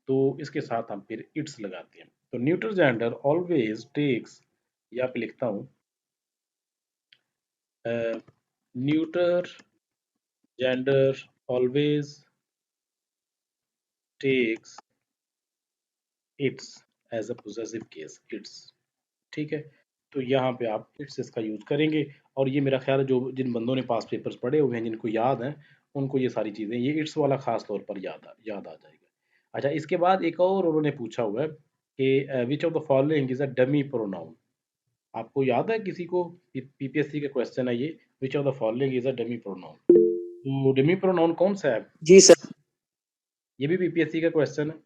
तो इसके साथ हम फिर इट्स लगाते हैं। तो न्यूट्रल जेंडर ऑलवेज टेक्स, यहाँ पे लिखता हूँ, neutral gender always takes its as a possessive case, its, ठीक है? तो यहाँ पे आप इट्स इसका यूज करेंगे। और ये मेरा ख्याल है जो जिन बंदों ने पास पेपर्स पढ़े हुए हैं, जिनको याद है, उनको ये सारी चीज़ें, ये इट्स वाला खास तौर पर याद आ जाएगा। अच्छा, इसके बाद एक और उन्होंने पूछा हुआ है कि which of the following is a dummy pronoun. आपको याद है किसी को? पीपीएससी का क्वेश्चन है ये, which of the following is a dummy pronoun. तो डमी प्रोनाउन कौन सा है? जी सर। ये भी पीपीएससी का क्वेश्चन है।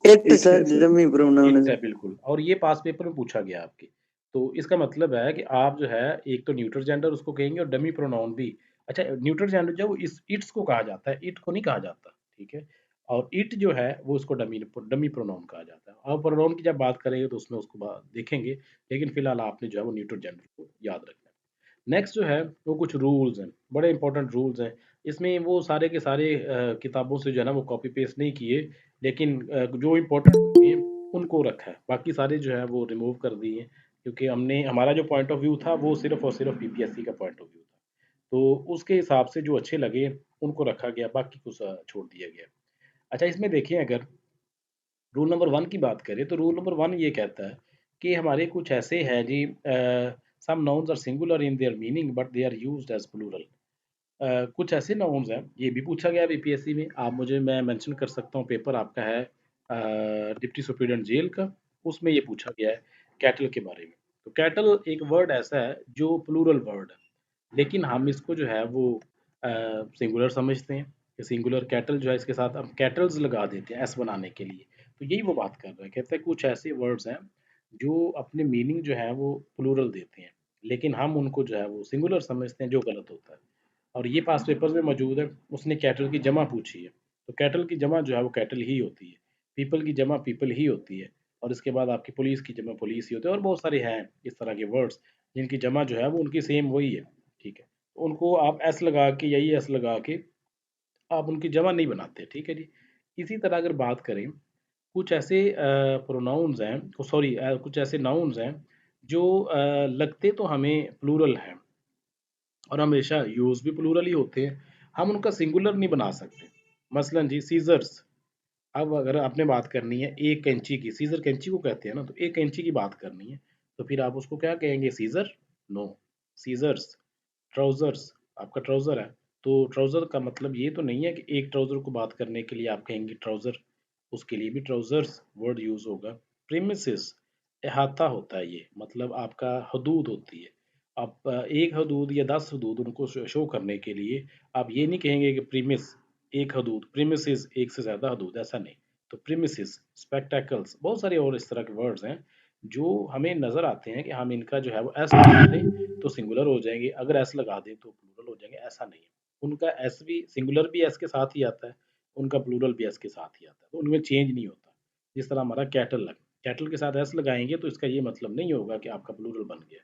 एक सर डमी प्रोनाउन एक है। है बिल्कुल, और ये पास पेपर में पूछा गया आपके। तो इसका मतलब है कि आप जो है एक तो न्यूट्रल जेंडर उसको कहेंगे और डमी प्रोनाउन भी। अच्छा, न्यूट्रल जेंडर जो है वो इस इट्स को कहा जाता है, इट को नहीं कहा जाता, ठीक है? और इट जो है वो उसको डमी डमी प्रोनाउन कहा जाता है। और प्रोनाउन की जब बात करेंगे तो उसमें उसको देखेंगे, लेकिन फिलहाल आपने जो है वो न्यूट्रल जेंडर को याद रखना है। नेक्स्ट जो है वो कुछ रूल्स हैं, बड़े इंपॉर्टेंट रूल्स हैं। इसमें वो सारे के सारे किताबों से जो है ना वो कॉपी पेस्ट नहीं किए, लेकिन जो इम्पोर्टेंट लगे उनको रखा है, बाकी सारे जो है वो रिमूव कर दिए, क्योंकि हमने हमारा जो पॉइंट ऑफ व्यू था वो सिर्फ और सिर्फ पीपीएससी का पॉइंट ऑफ व्यू था। तो उसके हिसाब से जो अच्छे लगे उनको रखा गया, बाकी कुछ छोड़ दिया गया। अच्छा, इसमें देखिए अगर रूल नंबर 1 की बात करें तो रूल नंबर 1 ये कहता है कि हमारे कुछ ऐसे हैं जी, some nouns are singular in their meaning but they are used as plural. कुछ ऐसे नाउन्स हैं, ये भी पूछा गया है बीपीएससी में, आप मुझे मैं मेंशन कर सकता हूँ, पेपर आपका है डिप्टी सुपरिटेंडेंट जेल का, उसमें ये पूछा गया है कैटल के बारे में। तो कैटल एक वर्ड ऐसा है जो प्लूरल वर्ड है, लेकिन हम इसको जो है वो सिंगुलर समझते हैं कि सिंगुलर कैटल जो है, इसके साथ हम कैटल्स लगा देते हैं एस बनाने के लिए। तो यही वो बात कर रहे हैं, कहते हैं कुछ ऐसे वर्ड्स हैं जो अपने मीनिंग जो है वो प्लूरल देते हैं, लेकिन हम उनको जो है वो सिंगुलर समझते हैं, जो गलत होता है। और ये पास पेपर में मौजूद है, उसने कैटल की जमा पूछी है, तो कैटल की जमा जो है वो कैटल ही होती है, पीपल की जमा पीपल ही होती है, और इसके बाद आपकी पुलिस की जमा पुलिस ही होती है, और बहुत सारे हैं इस तरह के वर्ड्स जिनकी जमा जो है वो उनकी सेम वही है, ठीक है? तो उनको आप एस लगा के, यही एस लगा के आप उनकी जमा नहीं बनाते, ठीक है जी? इसी तरह अगर बात करें, कुछ ऐसे प्रोनाउंस हैं, सॉरी कुछ ऐसे नाउन्स हैं जो लगते तो हमें प्लूरल हैं और हमेशा यूज़ भी प्लूरल ही होते हैं, हम उनका सिंगुलर नहीं बना सकते। मसलन जी सीज़र्स, अब अगर आपने बात करनी है एक कैंची की, सीज़र कैंची को कहते हैं ना, तो एक कैंची की बात करनी है, तो फिर आप उसको क्या कहेंगे? सीज़र? No, scissors. ट्राउज़र्स, आपका ट्राउज़र है, तो ट्राउज़र का मतलब ये तो नहीं है कि एक ट्राउज़र को बात करने के लिए आप कहेंगे ट्राउज़र, उसके लिए भी ट्राउज़र्स वर्ड यूज़ होगा। प्रीमिसेस, अहाता होता है ये, मतलब आपका हदूद होती है। आप 1 हदूद या 10 हदूद उनको शो करने के लिए आप ये नहीं कहेंगे कि प्रीमिस 1 हदूद, प्रीमिसेस 1 से ज़्यादा हदूद, ऐसा नहीं। तो प्रीमिसेस, स्पेक्टेकल्स, बहुत सारे और इस तरह के वर्ड्स हैं जो हमें नज़र आते हैं कि हम इनका जो है वो एस लगा दें तो सिंगुलर हो जाएंगे, अगर एस लगा दें तो प्लूरल हो जाएंगे, ऐसा नहीं है। उनका एस भी सिंगुलर भी एस के साथ ही आता है, उनका प्लूरल भी एस के साथ ही आता है, तो उनमें चेंज नहीं होता। जिस तरह हमारा कैटल है, कैटल के साथ एस लगाएंगे तो इसका ये मतलब नहीं होगा कि आपका प्लूरल बन गया,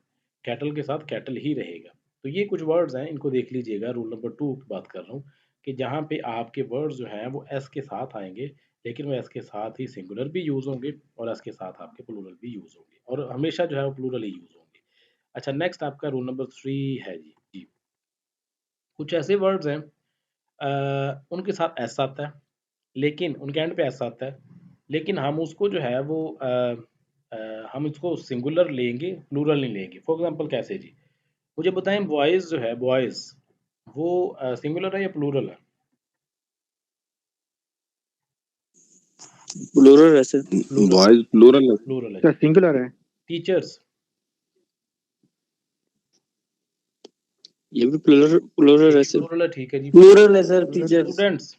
कैटल के साथ कैटल ही रहेगा। तो ये कुछ वर्ड्स हैं, इनको देख लीजिएगा। रूल नंबर 2 की बात कर रहा हूँ कि जहाँ पे आपके वर्ड्स जो हैं वो एस के साथ आएंगे, लेकिन वो एस के साथ ही सिंगुलर भी यूज़ होंगे और एस के साथ आपके प्लूरल भी यूज़ होंगे, और हमेशा जो है वो प्लूरल ही यूज़ होंगे। अच्छा, नेक्स्ट आपका रूल नंबर 3 है जी। कुछ ऐसे वर्ड्स हैं उनके साथ एस आता है, लेकिन उनके एंड पे एस आता है, लेकिन हम उसको जो है वो हम इसको सिंगुलर लेंगे, प्लूरल नहीं लेंगे। फॉर एग्जांपल कैसे जी, मुझे बताएं बॉयज जो है, बॉयज वो सिंगुलर है या प्लूरल है? प्लूरल है सर। बॉयज प्लूरल है। प्लूरल है। सर सिंगुलर है। टीचर्स, ये भी प्लूरल है सर। प्लूरल है, ठीक है जी। प्लूरल है सर टीचर्स। स्टूडेंट्स,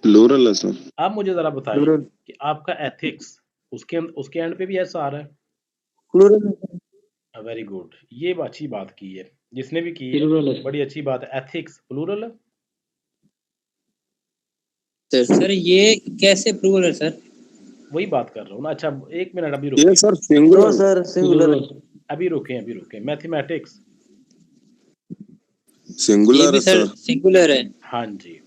प्लूरल है सर। आप मुझे जरा बताइए प्लूरल। कि आपका एथिक्स उसके एंड पे भी ऐसा आ रहा है? प्लूरल वेरी गुड, ये अच्छी बात की है, जिसने भी की है प्लूरल है बड़ी अच्छी बात है। एथिक्स प्लूरल है? सर। ये कैसे प्लूरल है सर? वही बात कर रहा हूँ ना। अच्छा, एक मिनट, अभी ये रुकिए, sir no singular sir singular. अभी रुके। मैथमेटिक्स, ये सिंगुलर भी है सर सर। सिंगुलर है। हाँ जी।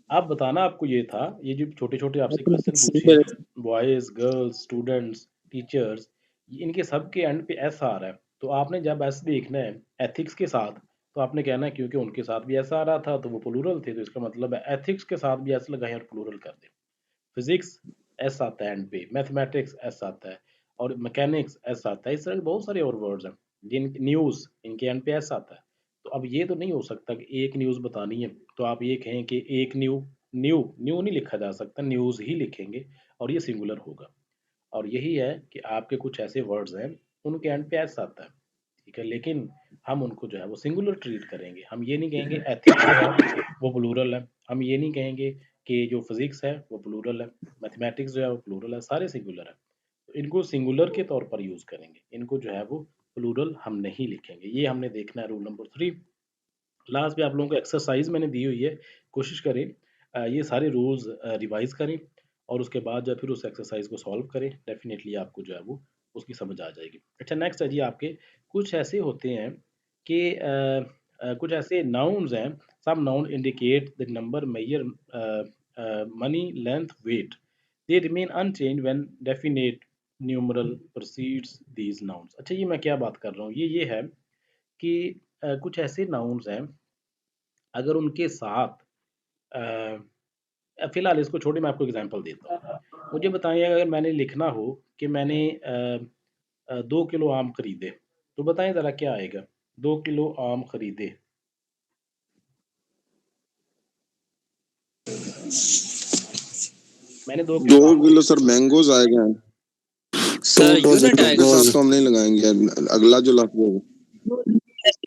आप बताना, आपको ये था, ये जो छोटे छोटे आपसे क्वेश्चन पूछे हैं, बॉयज, गर्ल्स, स्टूडेंट्स, टीचर्स, इनके सब के एंड पे एस आ रहा है, तो आपने जब एस देखना है एथिक्स के साथ, तो आपने कहना है क्योंकि उनके साथ भी एस आ रहा था तो वो प्लूरल थे, तो इसका मतलब है एथिक्स के साथ भी एस लगाएं और प्लूरल कर दें। फिजिक्स एस आता है एंड पे, मैथमेटिक्स एस आता है, और मैकेनिक्स एस आता है। इस तरह के बहुत सारे और वर्ड्स हैं जिन, न्यूज़, इनके एंड पे एस आता है। तो अब ये तो नहीं हो सकता कि एक न्यूज़ बतानी है तो आप ये कहें कि एक न्यू न्यू नहीं लिखा जा सकता, न्यूज़ ही लिखेंगे और ये सिंगुलर होगा। और यही है कि आपके कुछ ऐसे वर्ड्स हैं उनके एंड पे एस आता है, ठीक है, लेकिन हम उनको जो है वो सिंगुलर ट्रीट करेंगे। हम ये नहीं कहेंगे एथिक्स जो है वो प्लूरल है, हम ये नहीं कहेंगे कि जो फिजिक्स है वो प्लूरल है, मैथमेटिक्स जो है वो प्लूरल है, सारे सिंगुलर है। तो इनको सिंगुलर के तौर पर यूज करेंगे, इनको जो है वो प्लूरल हम नहीं लिखेंगे। ये हमने देखना है रूल नंबर 3। लास्ट पे आप लोगों को एक्सरसाइज मैंने दी हुई है, कोशिश करें ये सारे रूल्स रिवाइज करें और उसके बाद जो है फिर उस एक्सरसाइज को सॉल्व करें, डेफिनेटली आपको जो है वो उसकी समझ आ जाएगी। अच्छा, नेक्स्ट है जी आपके कुछ ऐसे होते हैं कि कुछ ऐसे नाउन्स हैं, some noun indicate the number, measure, money, length, weight, they remain unchange when definite numeral proceeds these nouns. अच्छा, ये मैं क्या बात कर रहा हूँ, ये है कि कुछ ऐसे नाउन्स हैं अगर उनके साथ फिलहाल इसको छोड़िए, मैं आपको एग्जांपल देता हूँ। मुझे बताइए, अगर मैंने लिखना हो कि मैंने 2 किलो आम खरीदे, तो बताएं ज़रा क्या आएगा? 2 किलो आम खरीदे। मैंने 2 किलो 2 आम किलो सर मैंगोज आएगा। सर यूनिट के आएगा। साथ तो हम नहीं लगाएंगे, अगला जो लफ्ज होगा।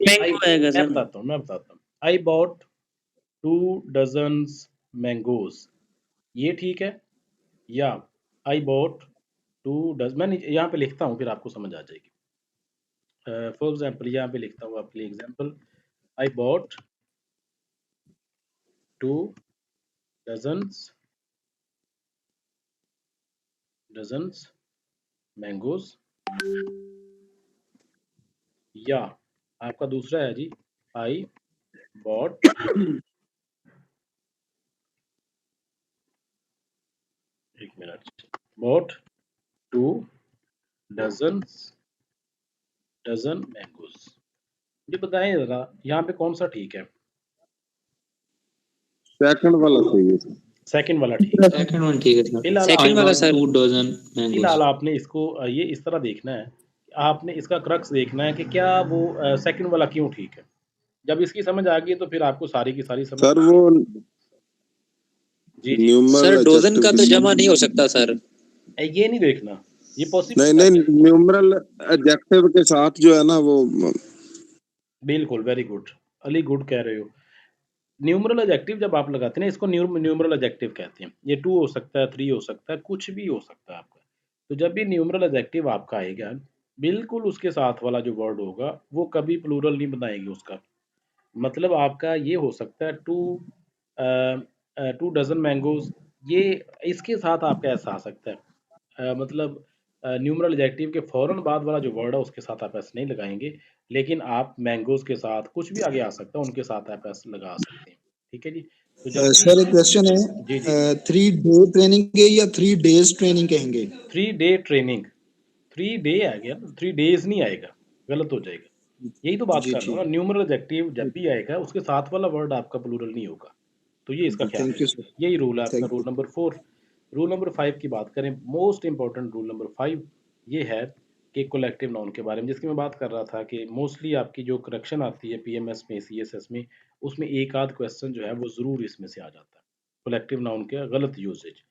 मैंगो आएगा मैं सर। बताता हूँ। आई बॉट 2 डजन्स मैंगोज, ये ठीक है? या आई बॉट 2 डजन, मैं यहाँ पे लिखता हूँ फिर आपको समझ आ जाएगी। फॉर एग्जाम्पल यहाँ पे लिखता हूँ आपके लिए example, I bought 2 dozens mangoes. या आपका दूसरा है जी, आई बॉट एक मिनट, बॉट 2 डजन मैंगोज। मुझे बताएं जरा यहाँ पे कौन सा ठीक है? सेकंड वाला सही है। सेकंड वाला ठीक है। सेकंड वन ठीक है सर। फिलहाल सेकंड वाला सर 2 डजन मैंगोज। फिलहाल आपने इसको ये इस तरह देखना है, आपने इसका क्रक्स देखना है कि क्या वो सेकंड वाला क्यों ठीक है। जब इसकी समझ आ गई तो फिर आपको सारी की सारी समझ सर वो जी सर डोजन का तो जमा नहीं हो सकता सर। ये नहीं देखना, ये पॉसिबल नहीं है। नहीं, न्यूमरल एडजेक्टिव के साथ जो है ना वो बिल्कुल, वेरी गुड, अली गुड कह रहे हो। न्यूमरल एडजेक्टिव जब आप लगाते हैं ना, इसको न्यूमरल एडजेक्टिव कहते हैं। ये 2 हो सकता है, 3 हो सकता है, कुछ भी हो सकता है आपका। तो जब भी न्यूमरल एडजेक्टिव आपका आएगा, बिल्कुल उसके साथ वाला जो वर्ड होगा, वो कभी प्लूरल नहीं बनाएगी उसका। मतलब आपका ये हो सकता है 2 डज़न मैंगोज़, ये इसके साथ आपका ऐसा आ सकता है। मतलब न्यूमरल एडजेक्टिव के फ़ौरन बाद वाला जो वर्ड है उसके साथ आप ऐसे नहीं लगाएँगे, लेकिन आप मैंगोज़ के साथ कुछ भी आगे आ सकता है, उनके साथ आप ऐसे लगा सकते हैं। ठीक है जी? तो जब भी सर एक क्वेश्चन है, जी, जी। 3 डे ट्रेनिंग के या 3 डेज ट्रेनिंग कहेंगे? 3 डे ट्रेनिंग, 3 डे आ गया ना, 3 डेज़ नहीं आएगा, गलत हो जाएगा। यही तो बात जी कर रहा हूँ ठीक ना, न्यूमरल एडजेक्टिव जब भी आएगा उसके साथ वाला वर्ड आपका प्लूरल नहीं होगा। तो ये इसका है। ख्याल थैंक यू रखना सर, है। यही रूल है आपका, thank rule you. Number 4। Rule number 5 की बात करें, मोस्ट इम्पोर्टेंट रूल नंबर 5 ये है कि कलेक्टिव नाउन के बारे में, जिसकी मैं बात कर रहा था कि मोस्टली आपकी जो करेक्शन आती है पीएमएस में, सीएसएस में, उसमें एक आध क्वेश्चन जो है वो ज़रूर इसमें से आ जाता है, कलेक्टिव नाउन का गलत यूसेज।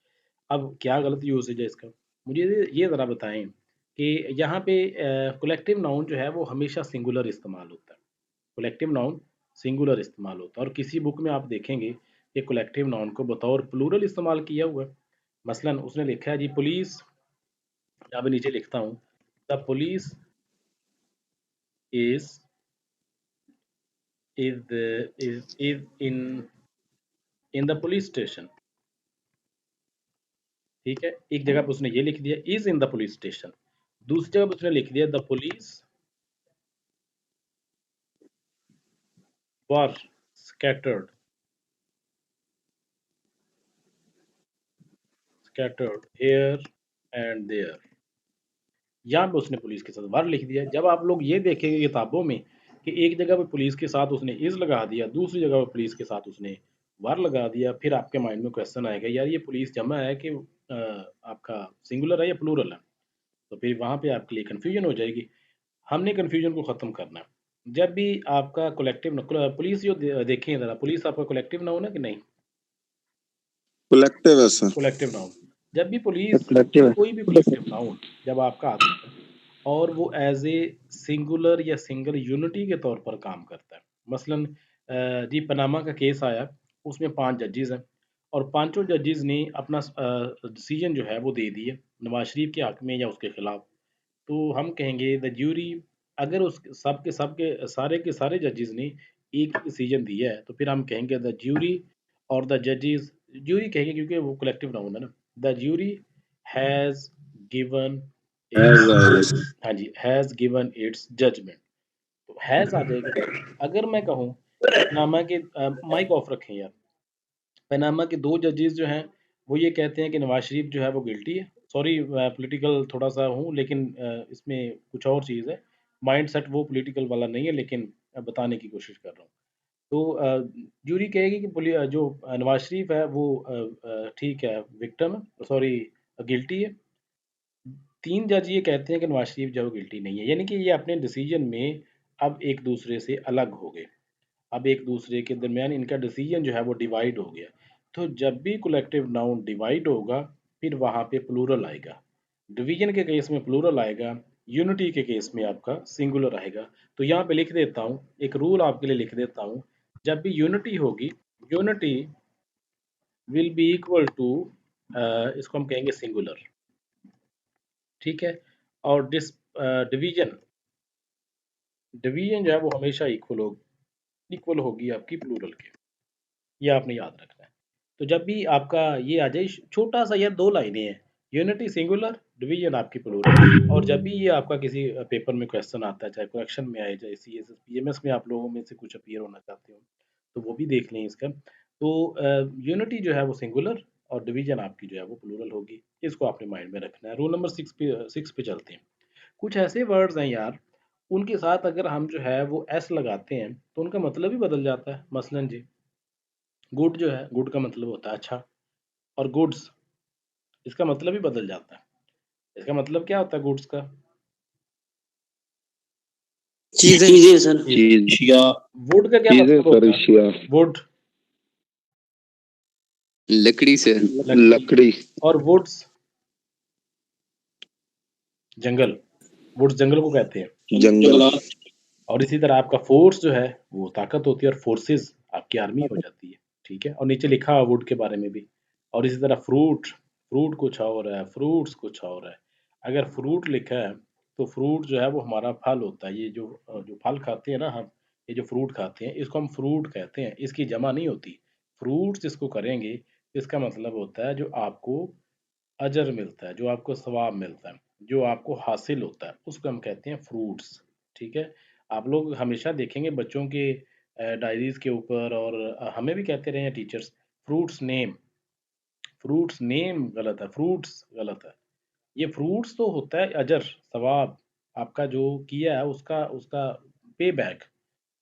अब क्या गलत यूसेज है इसका? मुझे ये ज़रा बताएं कि यहाँ पे कलेक्टिव नाउन जो है वो हमेशा सिंगुलर इस्तेमाल होता है। कलेक्टिव नाउन सिंगुलर इस्तेमाल होता है, और किसी बुक में आप देखेंगे कि कलेक्टिव नाउन को बतौर प्लूरल इस्तेमाल किया हुआ है। मसलन उसने लिखा है जी पुलिस, यहाँ पे नीचे लिखता हूँ, the police is is in the police station. ठीक है, एक जगह पे उसने ये लिख दिया is in the police station, दूसरी जगह पे उसने लिख दिया the police were scattered here and there। यहाँ पे उसने पुलिस के साथ वर लिख दिया। जब आप लोग ये देखेंगे किताबों में कि एक जगह पे पुलिस के साथ उसने इज लगा दिया, दूसरी जगह पे पुलिस के साथ उसने वर लगा दिया, फिर आपके माइंड में क्वेश्चन आएगा यार ये पुलिस जमा है कि आपका सिंगुलर है या प्लूरल है, तो फिर वहाँ पे आपके लिए कन्फ्यूजन हो जाएगी। हमने कन्फ्यूजन को ख़त्म करना है। जब भी आपका कलेक्टिव पुलिस जो देखें ज़रा, पुलिस आपका कलेक्टिव नाउन है कि नहीं? कलेक्टिव है सर। Collective noun. जब भी पुलिस कलेक्टिव या है। कोई भी कलेक्टिव नाउन जब आपका आता है और वो एज ए सिंगुलर या सिंगल यूनिटी के तौर पर काम करता है। मसलन जी पनामा का केस आया, उसमें 5 जजेस हैं और पांचों जजेस ने अपना डिसीजन जो है वो दे दिए नवाज शरीफ के हक में या उसके खिलाफ। तो हम कहेंगे द ज्यूरी, अगर उस सब के सारे जजेस ने एक ही डिसीजन दिया है तो फिर हम कहेंगे द ज्यूरी और द जजेस, ज्यूरी कहेंगे क्योंकि वो कलेक्टिव नाउन है ना। The jury has given it's, हाँ जी, हैज गिवन इट्स जजमेंट, तो हैज आ जाएगा। अगर मैं कहूँ पनामा के माइक ऑफ रखें यार, पनामा के 2 जजेस जो हैं वो ये कहते हैं कि नवाज शरीफ जो है वो गिल्टी है। सॉरी पॉलिटिकल थोड़ा सा हूँ, लेकिन इसमें कुछ और चीज़ है, माइंड सेट वो पॉलिटिकल वाला नहीं है, लेकिन बताने की कोशिश कर रहा हूँ। तो जूरी कहेगी कि जो नवाज शरीफ है वो ठीक है, विक्टिम है, सॉरी गिल्टी है। 3 जज ये कहते हैं कि नवाज शरीफ जो है वो गिल्टी नहीं है, यानी कि ये अपने डिसीजन में अब एक दूसरे से अलग हो गए। अब एक दूसरे के दरमियान इनका डिसीजन जो है वो डिवाइड हो गया। तो जब भी कलेक्टिव नाउन डिवाइड होगा फिर वहाँ पे प्लूरल आएगा। डिवीजन के केस में प्लूरल आएगा, यूनिटी के केस में आपका सिंगुलर आएगा। तो यहाँ पे लिख देता हूँ, एक रूल आपके लिए लिख देता हूँ, जब भी यूनिटी होगी, unity will be equal to, इसको हम कहेंगे सिंगुलर। ठीक है, और डिवीजन डिवीजन जो है वो हमेशा इक्वल होगी आपकी प्लूरल के। ये आपने याद रखना है। तो जब भी आपका ये आ जाए, छोटा सा यार 2 लाइनें हैं, यूनिटी सिंगुलर, डिवीजन आपकी प्लूरल। और जब भी ये आपका किसी पेपर में क्वेश्चन आता है, चाहे करेक्शन में आए, चाहे सीएसएस पीएमएस में आप लोगों में से कुछ अपीयर होना चाहते हो, तो वो भी देख लें इसका। तो यूनिटी जो है वो सिंगुलर और डिवीजन आपकी जो है वो प्लूरल होगी। इसको आपने माइंड में रखना है। रूल नंबर 6 पे चलते हैं। कुछ ऐसे वर्ड्स हैं यार, उनके साथ अगर हम जो है वो एस लगाते हैं तो उनका मतलब ही बदल जाता है। मसलन जी गुड जो है, गुड का मतलब होता है अच्छा, और गुड्स इसका मतलब ही बदल जाता है। इसका मतलब क्या होता है गुड्स का? चीजें सर। चीज, वुड का क्या चीजें मतलब सर, होता है? इशिया, वुड लकड़ी से। लकड़ी, और वुड्स जंगल, वुड्स जंगल को कहते हैं। जंगल, और इसी तरह आपका फोर्स जो है वो ताकत होती है और फोर्सेस आपकी आर्मी हो जाती है, ठीक है? और नीचे लिखा हुआ वुड के बारे में भी। और इसी तरह फ्रूट, फ्रूट कुछ और है, फ्रूट्स कुछ और है। अगर फ्रूट लिखा है तो फ्रूट जो है वो हमारा फल होता है। ये जो फल खाते हैं ना हम, ये जो फ्रूट खाते हैं इसको हम फ्रूट कहते हैं, इसकी जमा नहीं होती। फ्रूट्स इसको करेंगे इसका मतलब होता है जो आपको अजर मिलता है, जो आपको सवाब मिलता है, जो आपको हासिल होता है, उसको हम कहते हैं फ्रूट्स, ठीक है? आप लोग हमेशा देखेंगे बच्चों के डायरीज़ के ऊपर और हमें भी कहते रहे हैं टीचर्स, फ्रूट्स नेम गलत है, फ्रूट्स गलत है। ये फ्रूट्स तो होता है अजर, सवाब, आपका जो किया है उसका उसका पे बैक।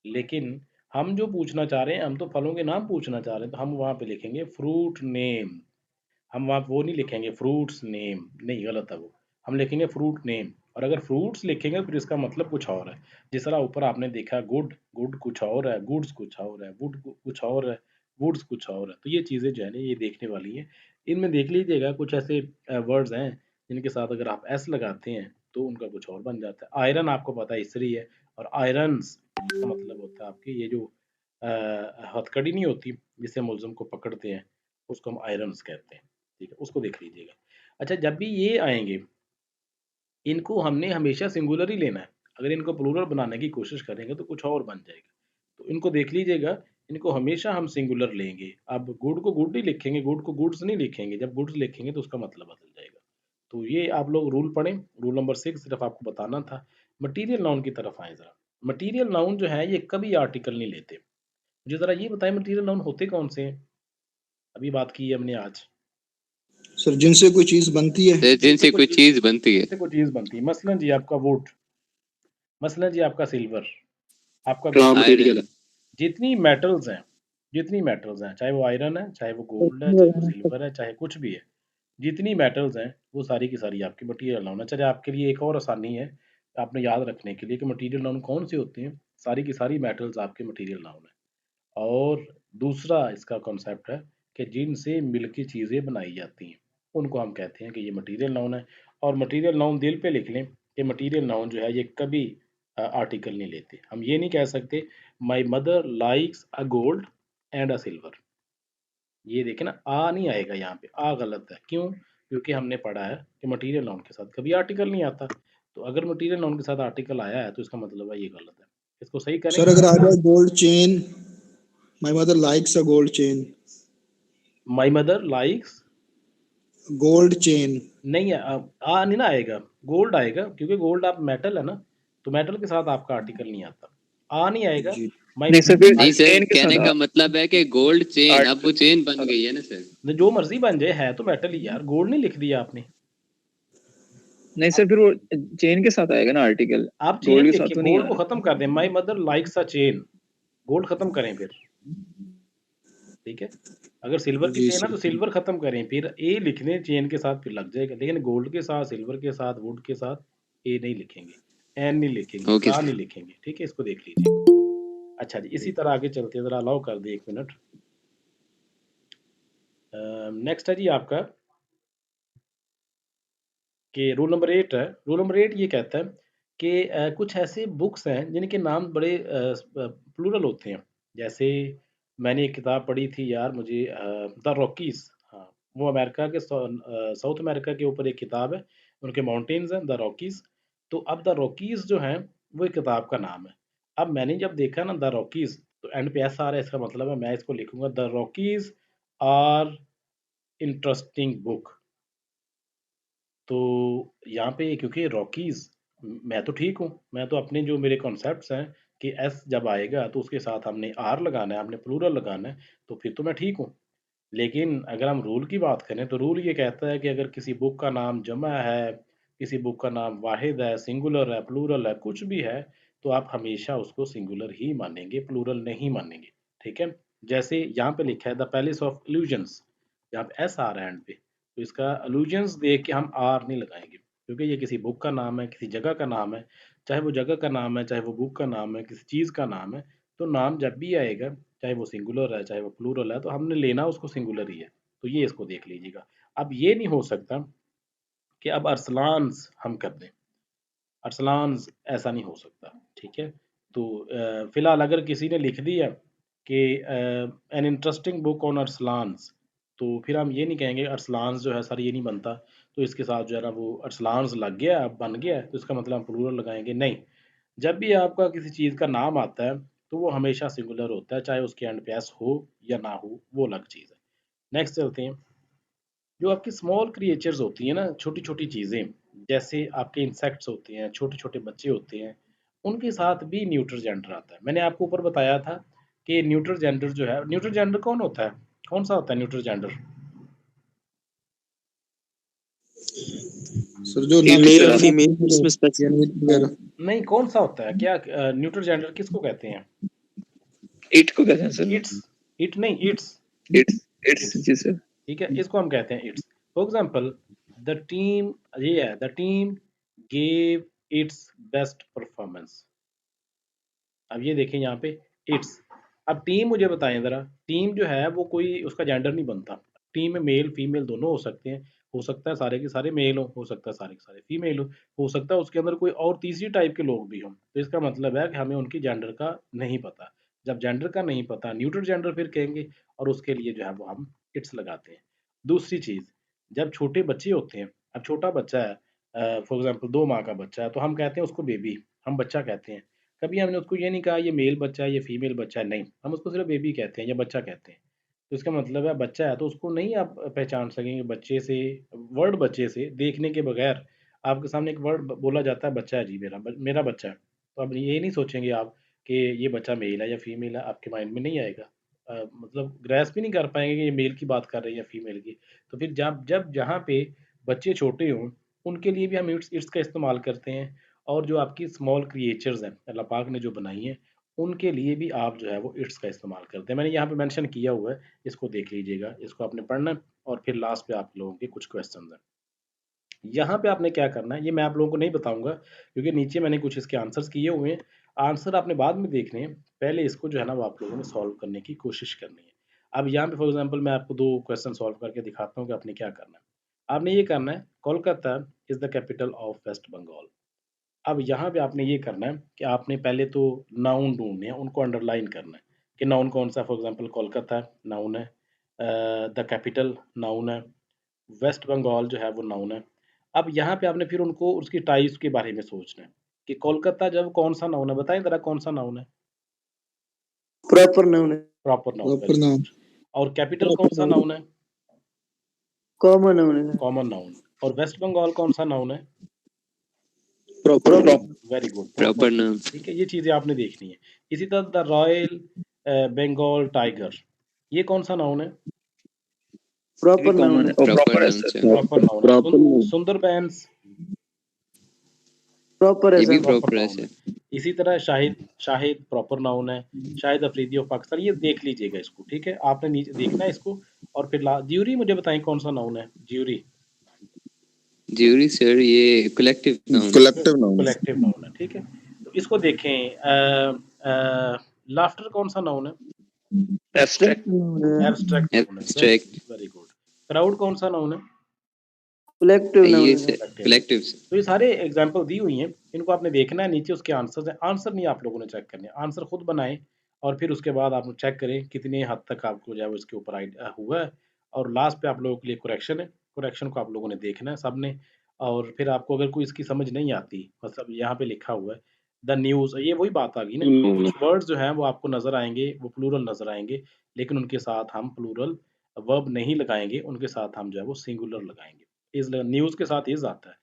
लेकिन हम जो पूछना चाह रहे हैं, हम तो फलों के नाम पूछना चाह रहे हैं, तो हम वहाँ पे लिखेंगे फ्रूट नेम। हम वहाँ वो नहीं लिखेंगे फ्रूट्स नेम, नहीं गलत है वो। हम लिखेंगे फ्रूट नेम। और अगर फ्रूट्स लिखेंगे फिर इसका मतलब कुछ और है। जिस तरह ऊपर आपने देखा गुड, गुड कुछ और है, गुड्स कुछ और है, वुड कुछ और है, वुड्स कुछ और है। तो ये चीज़ें जो है ना ये देखने वाली हैं। इनमें देख लीजिएगा कुछ ऐसे वर्ड्स हैं जिनके साथ अगर आप एस लगाते हैं तो उनका कुछ और बन जाता है। आयरन आपको पता है स्त्री है, और आयरन्स इसका मतलब होता है आपके ये जो हथकड़ी नहीं होती जिससे मुलज़िम को पकड़ते हैं, उसको हम आयरन्स कहते हैं। ठीक है, उसको देख लीजिएगा। अच्छा, जब भी ये आएँगे, इनको हमने हमेशा सिंगुलर ही लेना है। अगर इनको प्लूरल बनाने की कोशिश करेंगे तो कुछ और बन जाएगा। तो इनको देख लीजिएगा, इनको हमेशा हम सिंगुलर लेंगे। अब गुड को गुड ही लिखेंगे, गुड को गुड्स नहीं लिखेंगे। जब गुड्स लिखेंगे तो उसका मतलब बदल जाएगा। तो ये आप लोग रूल पढ़ें, रूल नंबर 6 सिर्फ़ आपको बताना था। मटीरियल नाउन की तरफ आएँ ज़रा। मटीरियल नाउन जो है ये कभी आर्टिकल नहीं लेते। मुझे ज़रा ये बताएँ मटीरियल नाउन होते कौन से हैं? अभी बात की है हमने आज। सर जिनसे कोई चीज बनती है। जिनसे कोई चीज बनती है। जिससे कोई चीज़ बनती है। मसलन जी आपका वुड, मसलन जी आपका सिल्वर, आपका रॉ गोल्ड। मटेरियल है। जितनी मेटल्स हैं, चाहे वो आयरन है, चाहे वो गोल्ड है, चाहे वो सिल्वर है, चाहे कुछ भी है, जितनी मेटल्स हैं, वो सारी की सारी आपकी मटीरियल नाउन है। चलिए आपके लिए एक और आसानी है, आपने याद रखने के लिए कि मटीरियल नाउन कौन से होते हैं, सारी की सारी मेटल्स आपके मटीरियल नाउन है। और दूसरा इसका कॉन्सेप्ट है कि जिनसे मिलके चीज़ें बनाई जाती हैं, उनको हम कहते हैं कि ये मटीरियल नाउन है। और मटीरियल नाउन दिल पे लिख लें कि मटीरियल नाउन जो है ये कभी आर्टिकल नहीं लेते। हम ये नहीं कह सकते my mother likes a gold and a silver. ये देखें ना, आ नहीं आएगा यहाँ पे, आ गलत है। क्यों? क्योंकि हमने पढ़ा है कि मटीरियल नाउन के साथ कभी आर्टिकल नहीं आता। तो अगर मटीरियल नाउन के साथ आर्टिकल आया है तो इसका मतलब है ये गलत है। इसको सही करें। सर अगर आ जाए gold chain, my mother likes a gold chain, my mother likes, gold chain. नहीं है, आ नहीं ना आएगा, गोल्ड आएगा क्योंकि गोल्ड आप मेटल है ना, तो मेटल के साथ आपका आर्टिकल नहीं आता। आ नहीं आएगा। जी नहीं सर, फिर नहीं सर, चेन के कहने साथ का मतलब है कि गोल्ड चेन, अब वो आर्टिकल चेन बन गई है ना सर। जो मर्जी बन जाए, है तो मेटल ही यार, गोल्ड नहीं लिख दिया आपने। नहीं सर, फिर वो चेन के साथ आएगा ना आर्टिकल, आप चेन गोल्ड के साथ लिखिए, तो नहीं गोल्ड आ को रहा। खत्म कर दें, my mother likes a chain, gold खत्म करें फिर। ठीक है, अगर सिल्वर की जी चेन है तो सर। सिल्वर खत्म करें, फिर ए लिख दें चेन के साथ, फिर लग जाएगा। लेकिन गोल्ड के साथ, सिल्वर के साथ, वुड के साथ ए नहीं लिखेंगे, एन नहीं लिखेंगे, ओके का सर। नहीं लिखेंगे। ठीक है, इसको देख लीजिए। अच्छा जी, इसी तरह आगे चलते हैं, जरा अलाउ कर दे 1 मिनट। नेक्स्ट है जी आपका कि रूल नंबर 8 है। रूल नंबर 8 ये कहता है कि कुछ ऐसे बुक्स हैं जिनके नाम बड़े प्लूरल होते हैं। जैसे मैंने एक किताब पढ़ी थी यार, मुझे द रॉकीज़, हाँ, वो अमेरिका के साउथ अमेरिका के ऊपर एक किताब है, उनके माउंटेन्स हैं द रॉकीज़। तो अब द रॉकीज़ जो हैं वो एक किताब का नाम है। अब मैंने जब देखा ना द रॉकीज़, तो एंड पे एस आ रहा है, इसका मतलब है मैं इसको लिखूँगा the Rockies are interesting book. तो यहाँ पे क्योंकि रॉकीज़, मैं तो ठीक हूँ, मैं तो अपने जो मेरे कॉन्सेप्ट्स हैं कि एस जब आएगा तो उसके साथ हमने आर लगाना है, हमने प्लूरल लगाना है, तो फिर तो मैं ठीक हूँ। लेकिन अगर हम रूल की बात करें तो रूल ये कहता है कि अगर किसी बुक का नाम जमा है, किसी बुक का नाम वाहिद है, सिंगुलर है, प्लूरल है, कुछ भी है, तो आप हमेशा उसको सिंगुलर ही मानेंगे, प्लूरल नहीं मानेंगे। ठीक है? जैसे यहाँ पे लिखा है द पैलेस ऑफ इल्यूजन्स, यहाँ पे एस आ रहा है एंड पे, तो इसका इल्यूजन्स देख के हम आर नहीं लगाएंगे, क्योंकि ये किसी बुक का नाम है, किसी जगह का नाम है। चाहे वो जगह का नाम है, चाहे वो बुक का नाम है, किसी चीज़ का नाम है, तो नाम जब भी आएगा, चाहे वो सिंगुलर है, चाहे वो प्लूरल है, तो हमने लेना उसको सिंगुलर ही है। तो ये इसको देख लीजिएगा। अब ये नहीं हो सकता कि अब अरसलान्स हम कर दें। अरसलान्स ऐसा नहीं हो सकता, ठीक है। तो फिलहाल अगर किसी ने लिख दिया कि एन इंटरेस्टिंग बुक ऑन अरसलान्स, तो फिर हम ये नहीं कहेंगे अरसलान्स जो है सर ये नहीं बनता, तो इसके साथ जो है ना वो अरसलान्स लग गया, बन गया, तो इसका मतलब हम प्लूरल लगाएंगे नहीं। जब भी आपका किसी चीज़ का नाम आता है तो वो हमेशा सिंगुलर होता है, चाहे उसके एंड पे एस हो या ना हो, वो अलग चीज़ है। नेक्स्ट चलते हैं। जो आपकी स्मॉल क्रिएचर्स होती हैं ना, छोटी-छोटी चीज़ें, जैसे आपके इंसेक्ट्स होते हैं, छोटे-छोटे बच्चे होते हैं, उनके साथ भी न्यूट्रल जेंडर आता है। मैंने आपको ऊपर बताया था कि न्यूट्रल जेंडर जो है, न्यूट्रल जेंडर कौन होता है? कौन-सा होता है न्यूट्रल जेंडर? सर जो Female मेल वाला। फीमेल इसमें स्पेसिफिक नहीं, कौन-सा होता है? क्या न्यूट्रल जेंडर किसको कहते हैं? इट को कहते हैं सर। इट्स, इट नहीं, इट्स, इट्स जी सर। ठीक है, इसको हम कहते हैं it's. For example the team, ये है the team gave it's best performance. अब ये देखें यहाँ पे इट्स। अब टीम मुझे बताएं ज़रा, टीम जो है वो कोई उसका जेंडर नहीं बनता। टीम में मेल फीमेल दोनों हो सकते हैं, हो सकता है सारे के सारे मेल हो सकता है सारे के सारे फीमेल हो सकता है उसके अंदर कोई और तीसरी टाइप के लोग भी हों। तो इसका मतलब है कि हमें उनकी जेंडर का नहीं पता। जब जेंडर का नहीं पता, न्यूट्रल जेंडर फिर कहेंगे, और उसके लिए जो है वो हम इट्स लगाते हैं। दूसरी चीज़, जब छोटे बच्चे होते हैं, अब छोटा बच्चा है, फॉर एग्जाम्पल 2 माह का बच्चा है, तो हम कहते हैं उसको बेबी, हम बच्चा कहते हैं। कभी हमने उसको ये नहीं कहा ये मेल बच्चा है, ये फीमेल बच्चा है, नहीं, हम उसको सिर्फ बेबी कहते हैं या बच्चा कहते हैं। तो इसका मतलब है बच्चा है, तो उसको नहीं आप पहचान सकेंगे बच्चे से, वर्ड बच्चे से देखने के बगैर। आपके सामने एक वर्ड बोला जाता है बच्चा है जी मेरा, मेरा बच्चा है, तो अब ये नहीं सोचेंगे आप कि ये बच्चा मेल है या फीमेल है, आपके माइंड में नहीं आएगा। मतलब ग्रैस्प भी नहीं कर पाएंगे कि ये मेल की बात कर रहे हैं या फीमेल की। तो फिर जब जब जहाँ पे बच्चे छोटे हों, उनके लिए भी हम इट्स का इस्तेमाल करते हैं। और जो आपकी स्मॉल क्रिएचर्स हैं अल्लाह पाक ने जो बनाई हैं, उनके लिए भी आप जो है वो इट्स का इस्तेमाल करते हैं। मैंने यहाँ पे मेंशन किया हुआ है, इसको देख लीजिएगा, इसको आपने पढ़ना है, और फिर लास्ट पे आप लोगों के कुछ क्वेश्चंस हैं। यहाँ पे आपने क्या करना है ये मैं आप लोगों को नहीं बताऊंगा, क्योंकि नीचे मैंने कुछ इसके आंसर्स किए हुए हैं। आंसर आपने बाद में देखने हैं, पहले इसको जो है ना वो आप लोगों ने सॉल्व करने की कोशिश करनी है। अब यहाँ पे फॉर एग्जाम्पल मैं आपको 2 क्वेश्चन सॉल्व करके दिखाता हूँ कि आपने क्या करना है। आपने ये करना है, Kolkata is the capital of West Bengal. अब यहाँ पे आपने ये करना है कि आपने पहले तो नाउन ढूंढने हैं, उनको अंडरलाइन करना है कि नाउन कौन सा। फॉर एग्जांपल कोलकाता नाउन है, द कैपिटल नाउन है, वेस्ट बंगाल जो है वो नाउन है। अब यहाँ पे आपने फिर उनको उसकी टाइप्स के बारे में सोचना है कि कोलकाता जब कौन सा नाउन है, बताएं जरा कौन सा नाउन है? प्रॉपर नाउन है, प्रॉपर नाउन, प्रॉपर नाउन, और कैपिटल कौन सा नाउन है? कॉमन नाउन है, कॉमन नाउन। और वेस्ट बंगाल कौन सा नाउन है? Proper very good, proper noun. ठीक है, ये चीजें आपने देखनी है। इसी तरह द रॉयल बंगाल टाइगर, ये कौन सा नाउन है? प्रॉपर नाउन है, प्रॉपर नाउन से प्रॉपर नाउन है। प्रॉपर सुंदरबैंस, प्रॉपर है ये भी सर, प्रॉपर प्रॉपर नाउन है। है। इसी तरह शाहिद, शाहिद प्रॉपर नाउन है। शाहिद अफरीदी ऑफ पाकिस्तान, ये देख लीजिएगा इसको, ठीक है, आपने नीचे देखना है इसको। और फिर ज्यूरी, मुझे बताएं कौन सा नाउन है ज्यूरी? ज्यूरी सर ये collective noun. Collective noun. Collective noun है, ठीक है। तो इसको देखें, लाफ्टर कौन सा नाउन है? एब्स्ट्रैक्ट नाउन है, एब्स्ट्रैक्ट नाउन है, एब्स्ट्रैक्ट वेरी गुड। क्राउड कौन सा नाउन है? कलेक्टिव नाउन ये है, से कलेक्टिव से। तो ये सारे एग्जाम्पल दी हुई हैं, इनको आपने देखना है, नीचे उसके आंसर है। आंसर नहीं आप लोगों ने चेक करने, आंसर खुद बनाएं, और फिर उसके बाद आप चेक करें कितने हद तक आपको जो है वो इसके ऊपर आइडिया हुआ है। और लास्ट पे आप लोगों के लिए कुरेक्शन है, कुरेक्शन को आप लोगों ने देखना है सबने। और फिर आपको अगर कोई इसकी समझ नहीं आती, मतलब यहाँ पे लिखा हुआ है द न्यूज़, ये वही बात आ गई ना, कुछ वर्ड्स जो हैं वो आपको नजर आएंगे, वो प्लूरल नजर आएंगे, लेकिन उनके साथ हम प्लूरल वर्ब नहीं लगाएंगे, उनके साथ हम जो है वो सिंगुलर लगाएंगे। इस न्यूज़ के साथ इज आता है।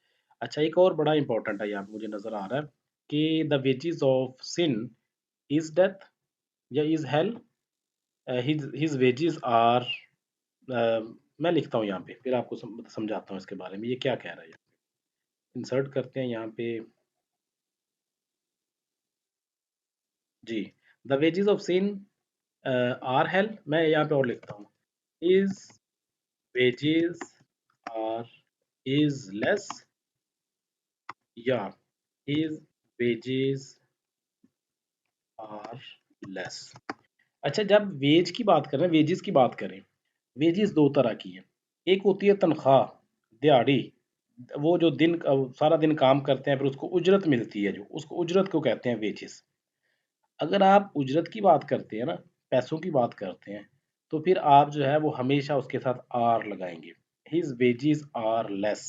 अच्छा, एक और बड़ा इंपॉर्टेंट है यहाँ पे मुझे नजर आ रहा है कि the wages of sin is death या is hell. His wages are, मैं लिखता हूँ यहाँ पे, फिर आपको समझाता हूँ इसके बारे में ये क्या कह रहा है। इंसर्ट करते हैं यहाँ पे जी, the wages of sin are hell. मैं यहाँ पे और लिखता हूँ is wages are is less, या इज वेजेस आर लेस। अच्छा, जब वेज की बात करें, वेजेस की बात करें, वेजेस दो तरह की है। एक होती है तनख्वाह, दिहाड़ी, वो जो सारा दिन काम करते हैं फिर उसको उजरत मिलती है, जो उसको उजरत को कहते हैं वेजेस। अगर आप उजरत की बात करते हैं ना, पैसों की बात करते हैं, तो फिर आप जो है वो हमेशा उसके साथ आर लगाएंगे। हिज वेजेस आर लेस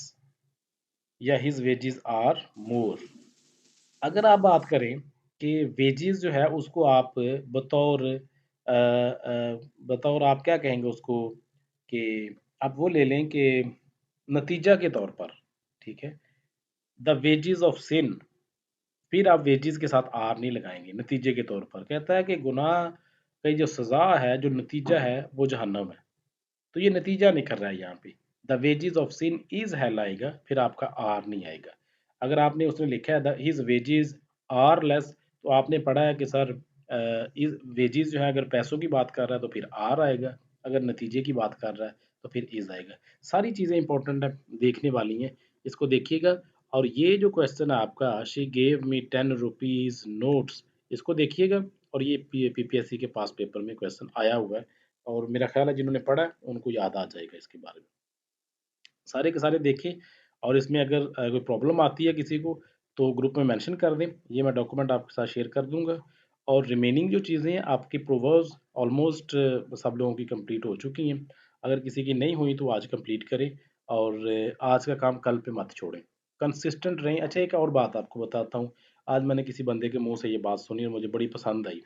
या हिज वेजेस आर मोर। अगर आप बात करें कि वेजेस जो है उसको आप बतौर आप क्या कहेंगे उसको, कि आप वो ले लें कि नतीजा के तौर पर, ठीक है, द वेजेस ऑफ सिन, फिर आप वेजेस के साथ आर नहीं लगाएंगे। नतीजे के तौर पर कहता है कि गुनाह की जो सजा है, जो नतीजा है, वो जहन्नम है। तो ये नतीजा निकल रहा है यहाँ पे, the wages of sin is hell आएगा, फिर आपका आर नहीं आएगा। अगर आपने उसने लिखा है हिज वेजेस आर लेस, तो आपने पढ़ा है कि सर इज वेजेस जो है अगर पैसों की बात कर रहा है तो फिर आर आएगा, अगर नतीजे की बात कर रहा है तो फिर इज आएगा। सारी चीज़ें इंपॉर्टेंट है, देखने वाली हैं, इसको देखिएगा। और ये जो क्वेश्चन है आपका, she gave me 10 rupees notes, इसको देखिएगा। और ये पीपीएससी के पास पेपर में क्वेश्चन आया हुआ है, और मेरा ख्याल है जिन्होंने पढ़ा है उनको याद आ जाएगा इसके बारे में। सारे के सारे देखें, और इसमें अगर कोई प्रॉब्लम आती है किसी को तो ग्रुप में मेंशन कर दें, ये मैं डॉक्यूमेंट आपके साथ शेयर कर दूंगा। और रिमेनिंग जो चीज़ें हैं आपकी प्रोवर्ब्स ऑलमोस्ट सब लोगों की कंप्लीट हो चुकी हैं। अगर किसी की नहीं हुई तो आज कंप्लीट करें, और आज का काम कल पे मत छोड़ें, कंसिस्टेंट रहें। अच्छा, एक और बात आपको बताता हूँ, आज मैंने किसी बंदे के मुंह से ये बात सुनी और मुझे बड़ी पसंद आई।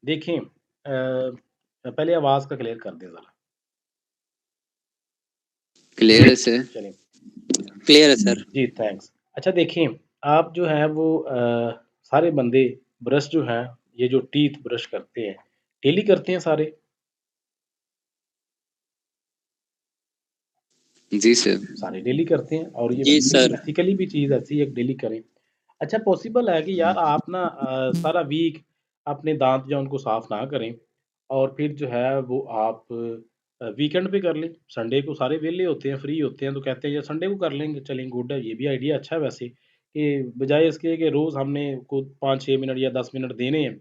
देखें, पहले आवाज़ का क्लियर कर दें ज़रा। क्लियर है सर, चलिए, क्लियर है सर। जी थैंक्स। अच्छा देखिए, आप जो है वो सारे बंदे ब्रश जो है, ये जो टीथ ब्रश करते हैं, डेली करते हैं सारे? जी सर। सारे डेली करते हैं, और ये जी सर। एथिकली भी चीज़ ऐसी है, डेली करें। अच्छा, पॉसिबल है कि यार आप ना सारा वीक अपने दांत जो उनको साफ ना करें, और फिर जो है वो आप वीकेंड पे कर लें। संडे को सारे वेले होते हैं, फ्री होते हैं, तो कहते हैं यार संडे को कर लेंगे, चलें, गुड है, ये भी आइडिया अच्छा है वैसे, कि बजाय इसके कि रोज़ हमने को 5-6 मिनट या 10 मिनट देने हैं,